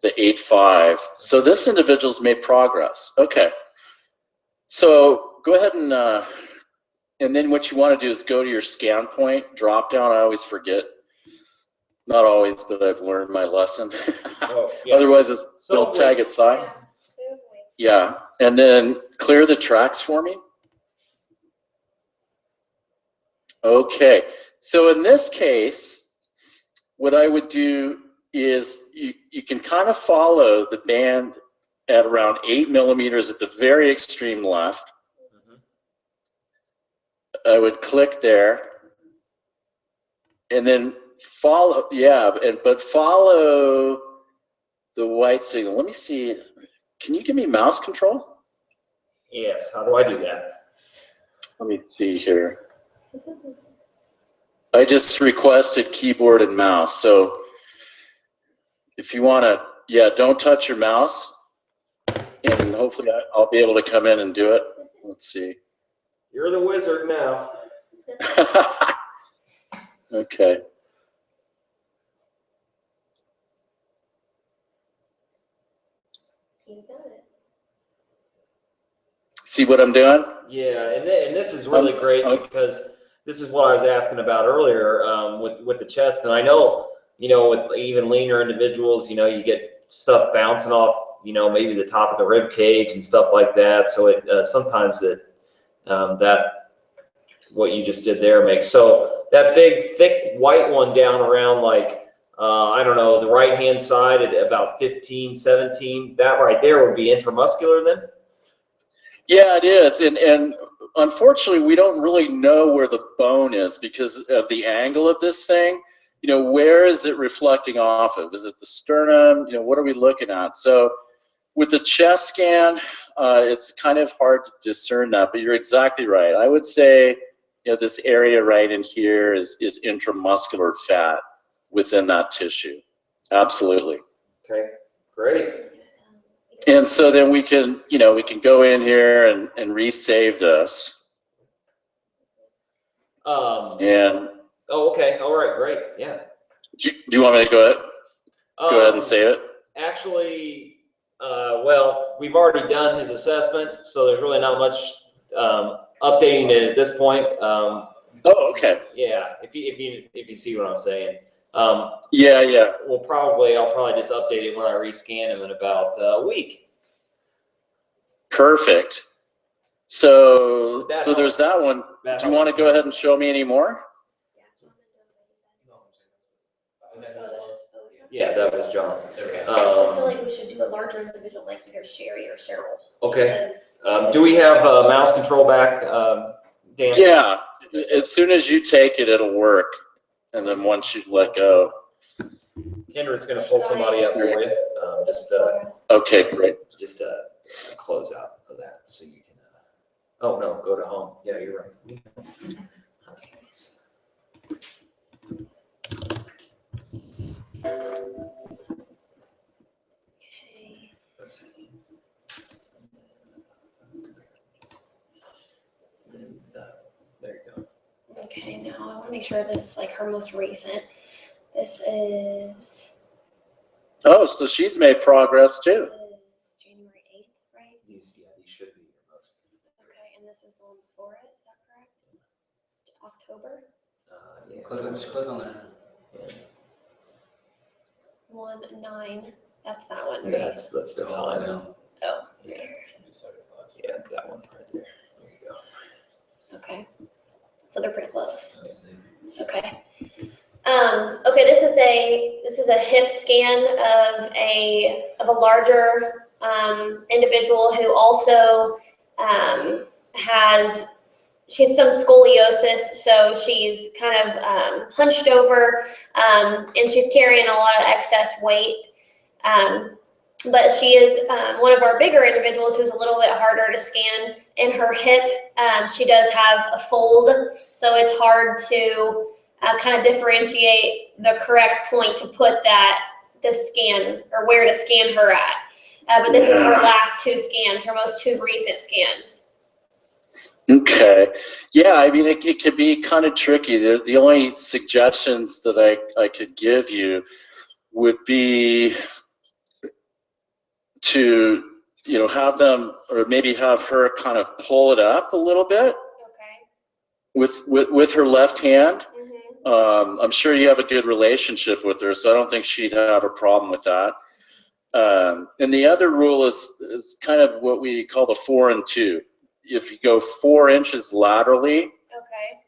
The 8.5. So this individual's made progress. Okay. So go ahead and then what you want to do is go to your scan point, drop down. I always forget. Not always, but I've learned my lesson. Oh, yeah. Otherwise, it'll tag a thigh. Yeah, and then clear the tracks for me. Okay, so in this case, what I would do is you can kind of follow the band at around 8 millimeters at the very extreme left. I would click there, and then follow, but follow the white signal. Let me see. Can you give me mouse control? Yes. How do I do that? Let me see here. I just requested keyboard and mouse. So if you want to, don't touch your mouse, and hopefully I'll be able to come in and do it. Let's see. You're the wizard now. Okay. You got it. See what I'm doing? Yeah, and this is really great because this is what I was asking about earlier with the chest. And I know, you know, with even leaner individuals, you know, you get stuff bouncing off, you know, maybe the top of the rib cage and stuff like that. So it sometimes that what you just did there makes, so that big thick white one down around like I don't know, the right hand side at about 15, 17, that right there would be intramuscular then? Yeah, it is. And unfortunately, we don't really know where the bone is because of the angle of this thing. You know, where is it reflecting off of? Is it the sternum? You know, what are we looking at? So with the chest scan, it's kind of hard to discern that, but you're exactly right. I would say, you know, this area right in here is intramuscular fat within that tissue. Absolutely. Okay, great. And so then we can, you know, we can go in here and resave this. And oh, okay. All right, great. Yeah. do you want me to go ahead? Go ahead and save it. Actually, well, we've already done his assessment, so there's really not much updating it at this point. Oh, okay. Yeah, if you see what I'm saying. Yeah. I'll probably just update it when I rescan him in about a week. Perfect. So That there's that one. Do you want to go ahead and show me any more? Yeah, that was John. Okay. I feel like we should do a larger individual, like either Sherry or Cheryl. Okay. Do we have mouse control back, Dan? Yeah. As soon as you take it, it'll work. And then once you let go. Kendra's gonna pull somebody up for you. Okay, great. Just a close out of that so you can. Oh no, go to home. Yeah, you're right. Okay. There you go. Okay, now I want to make sure that it's like her most recent. This is. Oh, so she's made progress too. This is January 8th, right? These should be your most. Okay, and this is the one before it, is that correct? October? Yeah. Just click on that. 1/9. That's that one, right? That's the time. Oh, Yeah. here. Yeah, that one right there. There you go. Okay. So they're pretty close. Okay. Okay, this is a hip scan of a larger individual who also has some scoliosis, so she's kind of hunched over, and she's carrying a lot of excess weight. But she is one of our bigger individuals who's a little bit harder to scan. In her hip, she does have a fold, so it's hard to kind of differentiate the correct point to put the scan or where to scan her at. But this is her last two scans, her most two recent scans. Okay. Yeah, I mean, it could be kind of tricky. The only suggestions that I could give you would be to, have them, or maybe have her kind of pull it up a little bit. Okay. With her left hand. Mm-hmm. I'm sure you have a good relationship with her, so I don't think she'd have a problem with that. And the other rule is kind of what we call the 4 and 2. If you go 4 inches laterally, Okay.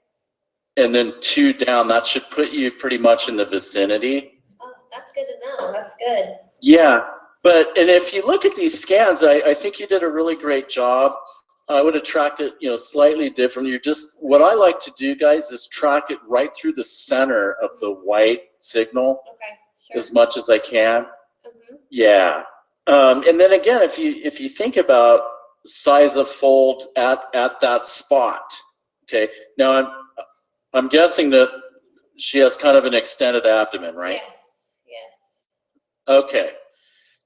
and then 2 down, that should put you pretty much in the vicinity. Oh, that's good to know. That's good. Yeah, and if you look at these scans, I think you did a really great job. I would have tracked it, slightly different. What I like to do, guys, is track it right through the center of the white signal. Okay. Sure. As much as I can. Mm-hmm. Yeah. And then again, if you think about size of fold at that spot, okay. Now I'm guessing that she has kind of an extended abdomen, right? Yes. Yes. Okay.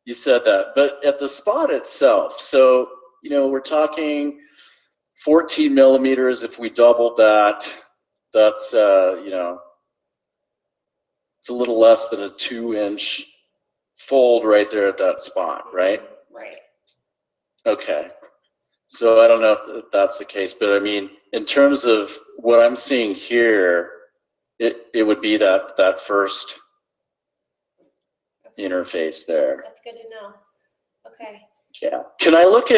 You said that, but at the spot itself, so we're talking 14 millimeters. If we doubled that, that's it's a little less than a 2-inch fold right there at that spot, right? Right. Okay. So I don't know if that's the case, but I mean, in terms of what I'm seeing here, it would be that first interface there. That's good to know. Okay. Yeah. Could I look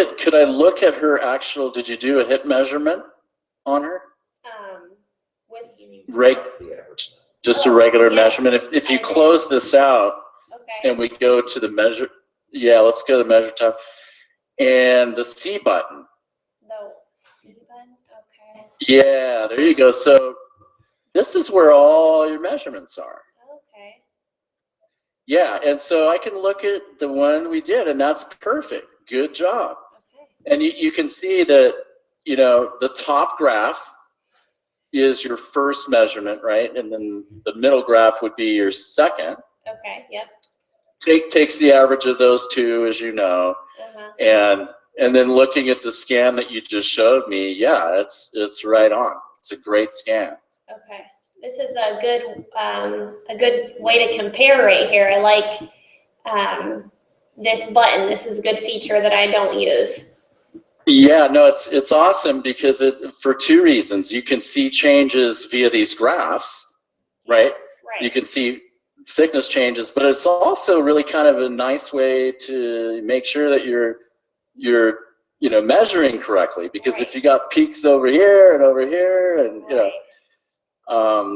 at her actual, did you do a hip measurement on her? With Just a regular yes, measurement. If you close this out, okay. and we go to the measure, let's go to the measure tab. And the C button. The C button, okay. Yeah, there you go. So this is where all your measurements are. Okay. Yeah, and so I can look at the one we did, and that's perfect. Good job. Okay. And you can see that, the top graph is your first measurement, right? And then the middle graph would be your second. Okay, yep. Takes the average of those two, as you know. Uh-huh. And then looking at the scan that you just showed me, yeah, it's right on. It's a great scan. Okay. This is a good way to compare right here. I like this button. This is a good feature that I don't use. Yeah, no, it's awesome because for 2 reasons. You can see changes via these graphs, right? Yes, right. You can see thickness changes, but it's also really kind of a nice way to make sure that you're measuring correctly, because right. if you got peaks over here and right.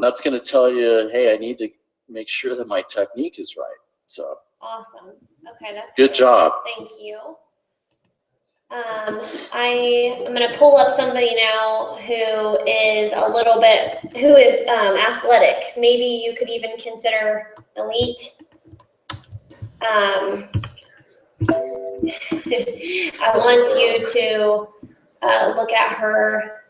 That's going to tell you, hey, I need to make sure that my technique is right. So awesome. Okay, that's good job. Thank you. I'm going to pull up somebody now who is athletic. Maybe you could even consider elite. I want you to look at her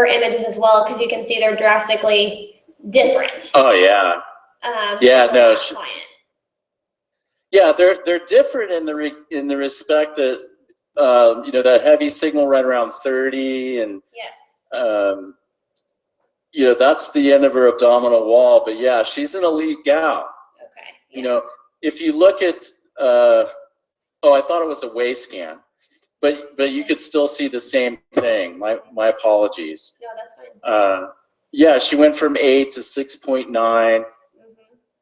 images as well, because you can see they're drastically different. Oh yeah. Yeah, from no. last client. Yeah, they're different in the respect that you know, that heavy signal right around 30, and yes. You know, that's the end of her abdominal wall. But yeah, she's an elite gal. Okay. Yeah. You know, if you look at oh, I thought it was a waist scan, but you could still see the same thing. My apologies. No, that's fine. Yeah, she went from 8 to 6.9. Mm-hmm.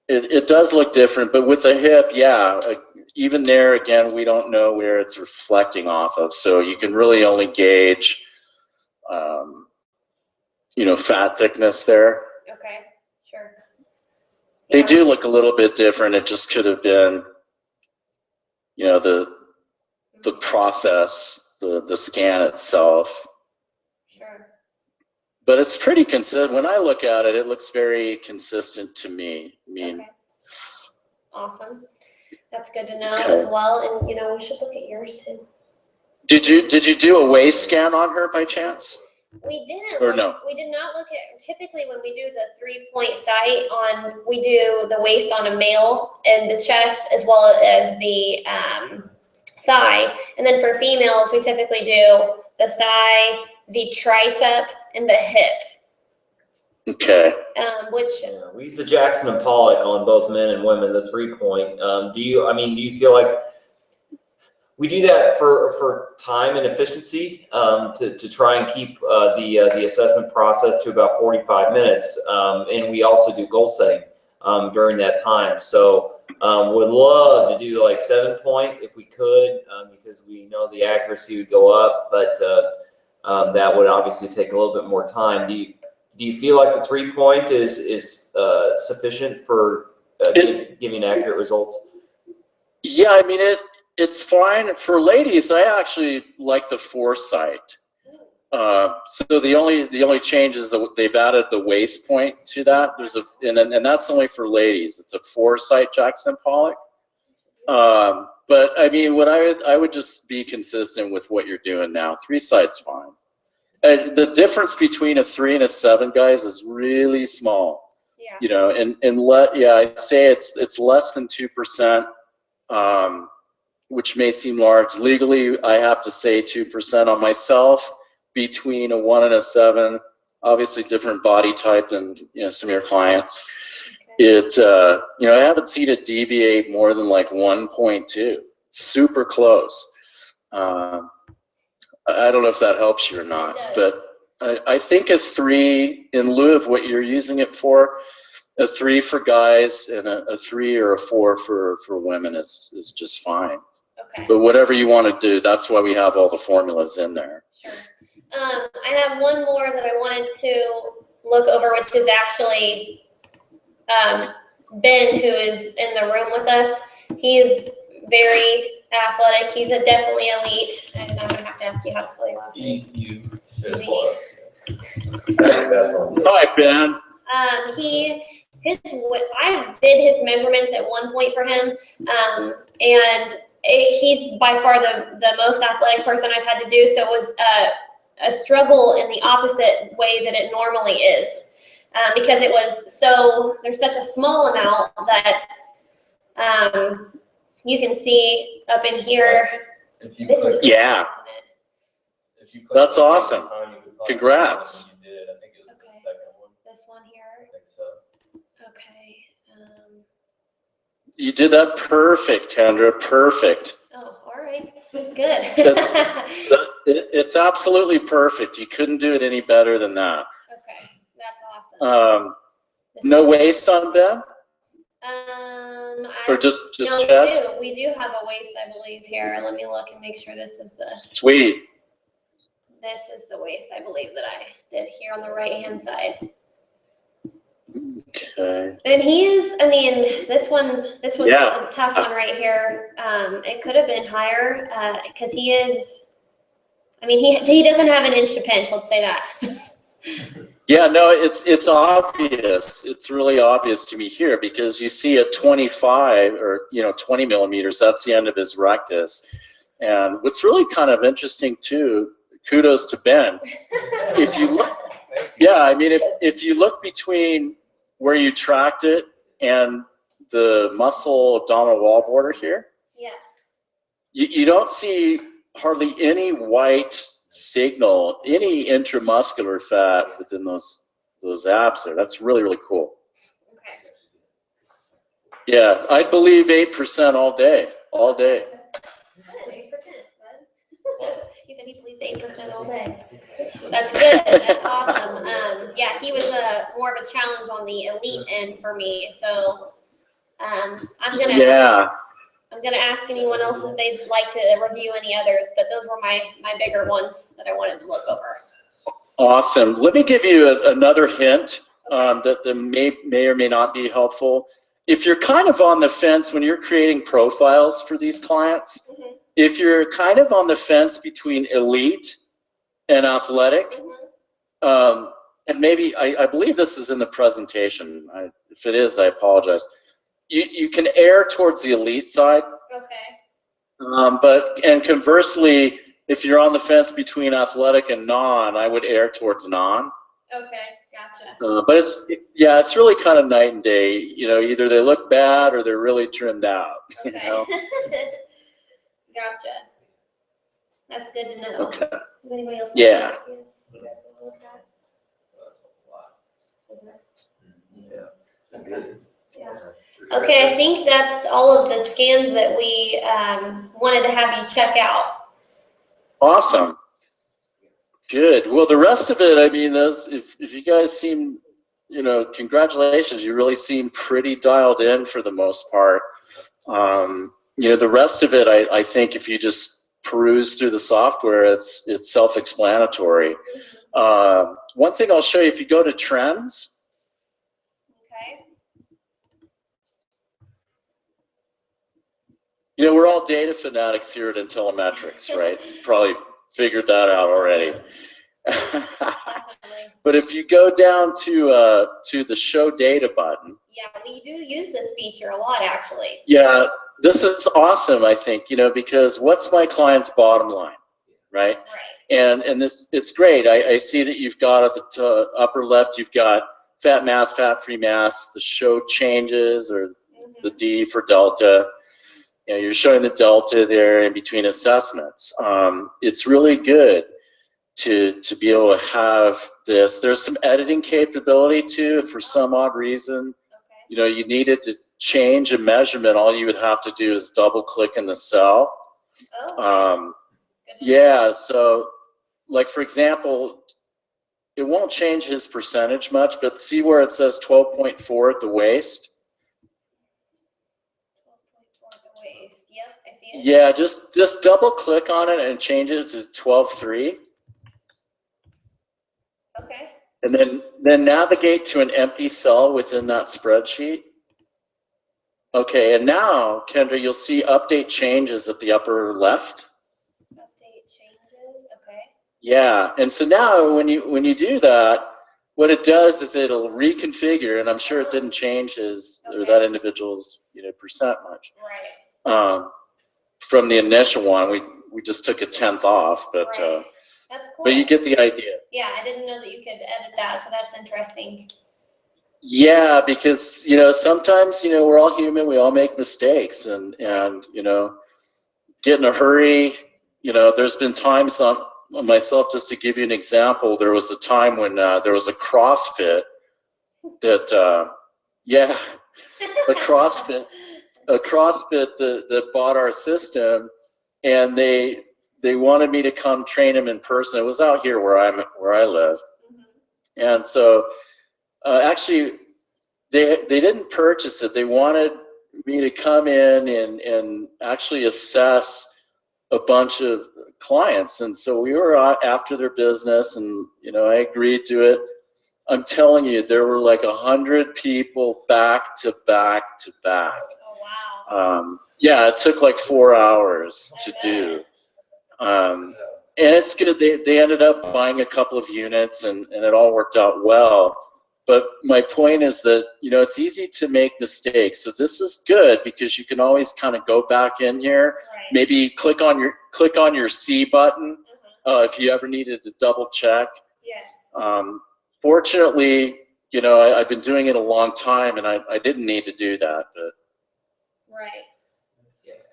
It does look different, but with the hip, yeah, even there again, we don't know where it's reflecting off of, so you can really only gauge, you know, fat thickness there. Okay, sure. They Yeah. do look a little bit different. It just could have been, you know, the process, the scan itself. Sure. But it's pretty consistent. When I look at it, it looks very consistent to me. I mean, Okay. Awesome. That's good to know as well. And you know, we should look at yours too. did you do a waist scan on her by chance? We didn't. Or no? We did not look at. Typically, when we do the 3-point sight on, we do the waist on a male and the chest as well as the thigh. And then for females, we typically do the thigh, the tricep, and the hip. Okay. Which we use the Jackson and Pollock on both men and women, the 3-point. Do you feel like we do that for time and efficiency, to try and keep the assessment process to about 45 minutes, and we also do goal setting during that time. So would love to do like 7-point if we could, because we know the accuracy would go up, but that would obviously take a little bit more time. Do you feel like the 3-point is sufficient for giving accurate results? Yeah, I mean it's fine for ladies. I actually like the 4-sight. So the only change is that they've added the waist point to that. There's and that's only for ladies. It's a 4-sight Jackson Pollock. But I mean, what I would just be consistent with what you're doing now. 3-sight's fine. The difference between a 3 and a 7, guys, is really small. yeah. You know, I'd say it's less than 2%, which may seem large. Legally, I have to say 2% on myself. Between a 1 and a 7, obviously different body type than, you know, some of your clients. Okay. You know, I haven't seen it deviate more than like 1.2. Super close. I don't know if that helps you or not, but I think a 3, in lieu of what you're using it for, a 3 for guys and a 3 or a 4 for women is just fine. Okay. But whatever you want to do, that's why we have all the formulas in there. Sure. I have one more that I wanted to look over, which is actually Ben, who is in the room with us. He's very athletic. He's definitely elite. And I'm going to have to ask you how to spell your last name. Z. Hi, Ben. I did his measurements at one point for him, and he's by far the most athletic person I've had to do. So it was a struggle in the opposite way that it normally is, because it was there's such a small amount that you can see up in here. This is yeah. That's awesome. Congrats. This one here. I think so. Okay. You did that perfect, Kendra. Perfect. Oh, all right. Good. It's absolutely perfect. You couldn't do it any better than that. Okay, that's awesome. No waist on Ben? Or just no, chest? we do have a waist, I believe, here. Let me look and make sure this is the. Sweet. This is the waist, I believe, that I did here on the right-hand side. Okay. And this was a tough one right here. It could have been higher, because he doesn't have an inch to pinch, let's say that. Yeah, no, it's obvious. It's really obvious to me here because you see at 25 or 20 millimeters, that's the end of his rectus. And what's really kind of interesting too, kudos to Ben. If you look, yeah, I mean, if you look between where you tracked it and the muscle abdominal wall border here, Yes. you don't see hardly any white signal, any intramuscular fat within those abs there. That's really, really cool. Okay. Yeah, I believe 8% all day, all day. Good, 8%, bud. He said he believes 8% all day. That's good. That's awesome. Yeah, he was more of a challenge on the elite end for me. So I'm gonna ask anyone else if they'd like to review any others, but those were my bigger ones that I wanted to look over. Awesome. Let me give you another hint Okay. that may or may not be helpful. If you're kind of on the fence when you're creating profiles for these clients, if you're kind of on the fence between elite and athletic, and maybe I believe this is in the presentation. If it is, I apologize. You can err towards the elite side. Okay. And conversely, if you're on the fence between athletic and non, I would err towards non. Okay, gotcha. But it's really kind of night and day. Either they look bad or they're really trimmed out. Okay. Gotcha. That's good to know. Okay. Does anybody else? Yeah. You guys want to look at? Isn't it? Yeah. Good. Yeah. Okay, I think that's all of the scans that we wanted to have you check out. Awesome. Good. Well, the rest of it, I mean, if you guys seem, congratulations, you really seem pretty dialed in for the most part. The rest of it, I think if you just peruse through the software, it's self-explanatory. One thing I'll show you, if you go to trends. Okay. We're all data fanatics here at Intellimetrics, right? Probably figured that out already. But if you go down to the show data button. Yeah, we do use this feature a lot, actually. Yeah, this is awesome, I think, because what's my client's bottom line, right? Right. And this, it's great. I see that you've got at the upper left, you've got fat mass, fat-free mass, the show changes, or the D for delta. You're showing the delta there in between assessments. It's really good to be able to have this. There's some editing capability too. If for some odd reason, you needed to change a measurement, all you would have to do is double click in the cell. Yeah, so like for example, it won't change his percentage much, but see where it says 12.4 at the waist? Yep, I see it. Yeah, just double click on it and change it to 12.3. Okay. And then navigate to an empty cell within that spreadsheet. Okay, and now, Kendra, you'll see update changes at the upper left. Update changes, okay. Yeah, and so now when you do that, what it does is it'll reconfigure, and I'm sure it didn't change his or that individual's percent much. Right. From the initial one, we just took a 10th off, but right. That's cool. But you get the idea. Yeah, I didn't know that you could edit that, so that's interesting. Yeah, because sometimes we're all human, we all make mistakes, and get in a hurry. There's been times on myself, just to give you an example, there was a time when there was a CrossFit that a CrossFit that bought our system, and they wanted me to come train him in person. It was out here where I live. And so actually they didn't purchase it. They wanted me to come in and actually assess a bunch of clients. And so we were after their business, and I agreed to it. I'm telling you, there were like 100 people back to back to back. Oh, wow. Yeah, it took like 4 hours to do. And it's good. They ended up buying a couple of units, and it all worked out well. But my point is that, you know, it's easy to make mistakes. So this is good because you can always kind of go back in here, Right. maybe click on your C button if you ever needed to double check. Yes. Fortunately, you know, I've been doing it a long time, and I didn't need to do that. But Right.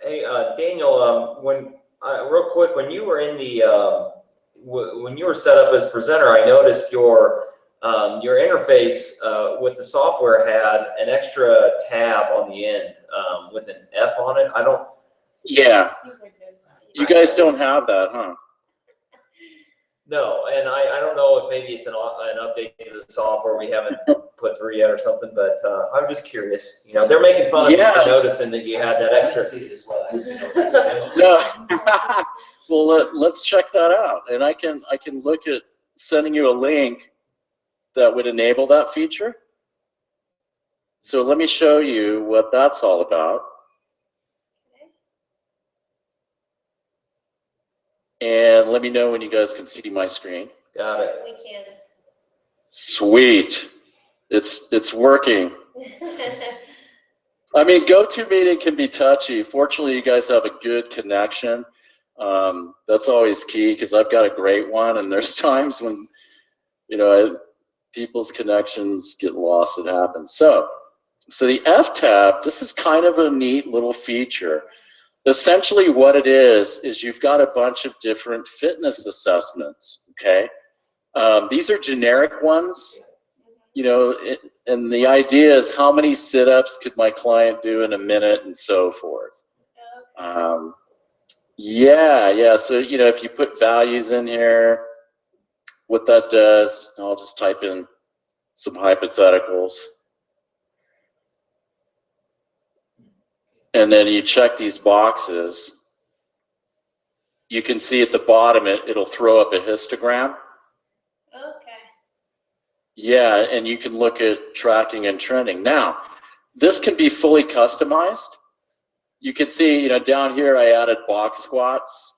Hey, Daniel, real quick, when you were in the when you were set up as presenter, I noticed your interface with the software had an extra tab on the end with an F on it. I don't. Yeah, you guys don't have that, huh? No, and I don't know if maybe it's an update to the software we haven't put through yet or something, but I'm just curious. You know, they're making fun of you for noticing that you had that extra. No. Well, let's check that out, and I can look at sending you a link that would enable that feature. So let me show you what that's all about. And let me know when you guys can see my screen. Got it. We can. Sweet. It's working. I mean, GoToMeeting can be touchy. Fortunately, you guys have a good connection. That's always key because I've got a great one, and there's times when, you know, people's connections get lost. It happens. So the F tab, this is kind of a neat little feature. Essentially what it is you've got a bunch of different fitness assessments, okay? These are generic ones, you know, and the idea is how many sit-ups could my client do in a minute and so forth. Yeah, so, you know, if you put values in here, what that does, I'll just type in some hypotheticals. And then you check these boxes. You can see at the bottom it'll throw up a histogram. Okay. Yeah, and you can look at tracking and trending. Now, this can be fully customized. You can see, you know, down here I added box squats.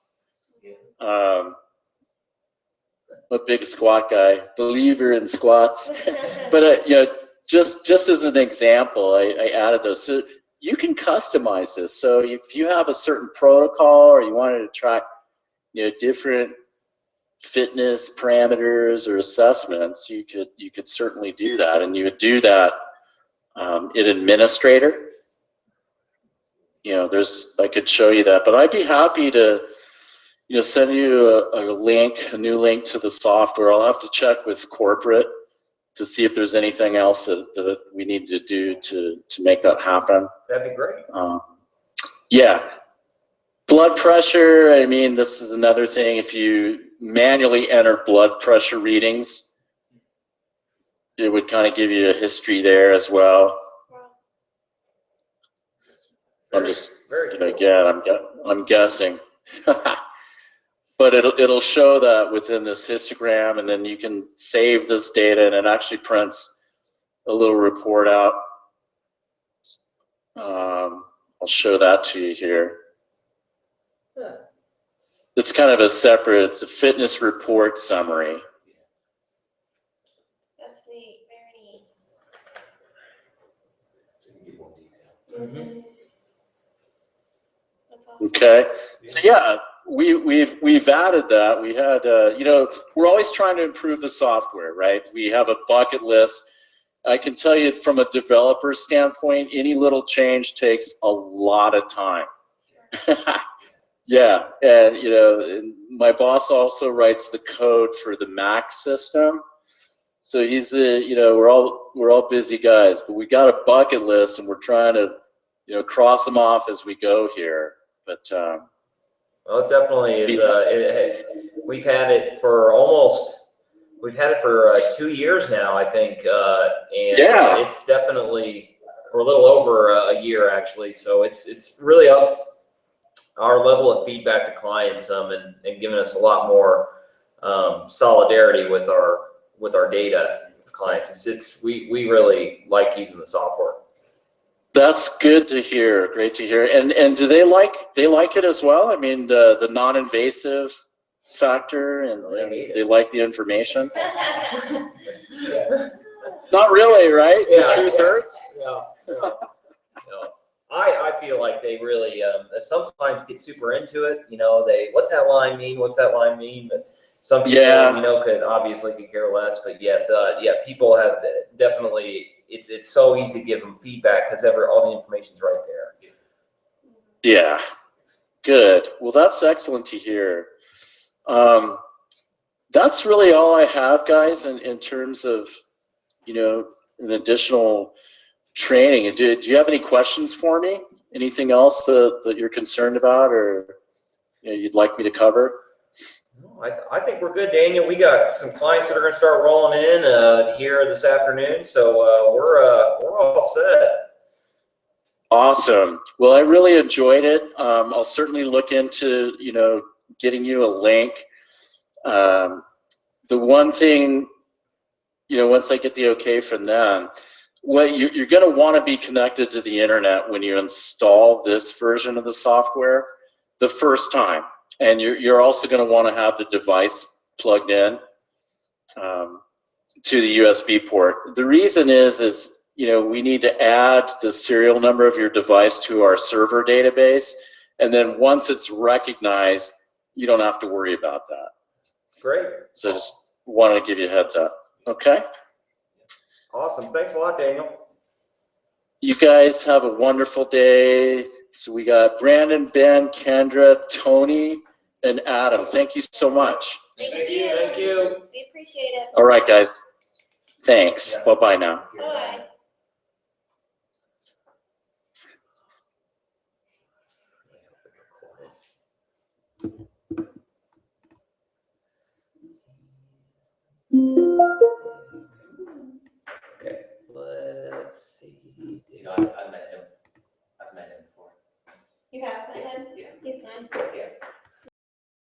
I'm a big squat guy, believer in squats. But you know, just as an example, I added those. So you can customize this. So if you have a certain protocol or you wanted to track, you know, different fitness parameters or assessments, you could certainly do that, and you would do that in Administrator. You know, I could show you that, but I'd be happy to, you know, send you a new link to the software. I'll have to check with corporate to see if there's anything else that we need to do to make that happen. That'd be great. Yeah. Blood pressure, I mean, this is another thing. If you manually enter blood pressure readings, it would kind of give you a history there as well. I'm just, again, I'm guessing. But it'll show that within this histogram, and then you can save this data, and it actually prints a little report out. I'll show that to you here. It's kind of it's a fitness report summary. That's neat, very neat. Mm-hmm. That's awesome. Okay, so yeah, we've added that. We had, you know, we're always trying to improve the software, right? We have a bucket list. I can tell you from a developer standpoint, any little change takes a lot of time. Yeah, and you know, my boss also writes the code for the Mac system. So he's you know, we're all busy guys, but we got a bucket list, and we're trying to, you know, cross them off as we go here. But well, it definitely is. We've had it for 2 years now, I think, and yeah, it's definitely, or a little over a year actually. So it's really upped our level of feedback to clients and giving us a lot more solidarity with our data with clients. We really like using the software. that's good to hear. Great to hear. And do they like it as well? I mean, the non-invasive factor and They need it. they like the information? Yeah. Not really, right? Yeah, The truth yeah. hurts? No. I feel like they really, some clients get super into it. You know, what's that line mean? What's that line mean? But some people, Yeah. you know, could care less. But yes, people have definitely, it's so easy to give them feedback because all the information's right there. Yeah, good. Well, that's excellent to hear. That's really all I have, guys, in terms of, you know, an additional training. Do you have any questions for me? Anything else that you're concerned about or you'd like me to cover? I think we're good, Daniel. We got some clients that are going to start rolling in here this afternoon, so we're all set. Awesome. Well, I really enjoyed it. I'll certainly look into getting you a link. The one thing, once I get the okay from them, what you're going to want to be connected to the internet when you install this version of the software the first time. And you're also going to want to have the device plugged in to the USB port. The reason is we need to add the serial number of your device to our server database. And then once it's recognized, you don't have to worry about that. Great. So just wanted to give you a heads up. Okay? Awesome. Thanks a lot, Daniel. You guys have a wonderful day. So we got Brandon, Ben, Kendra, Tony, and Adam. Thank you so much. Thank you. Thank you. We appreciate it. All right, guys. Thanks. Bye-bye now. Bye.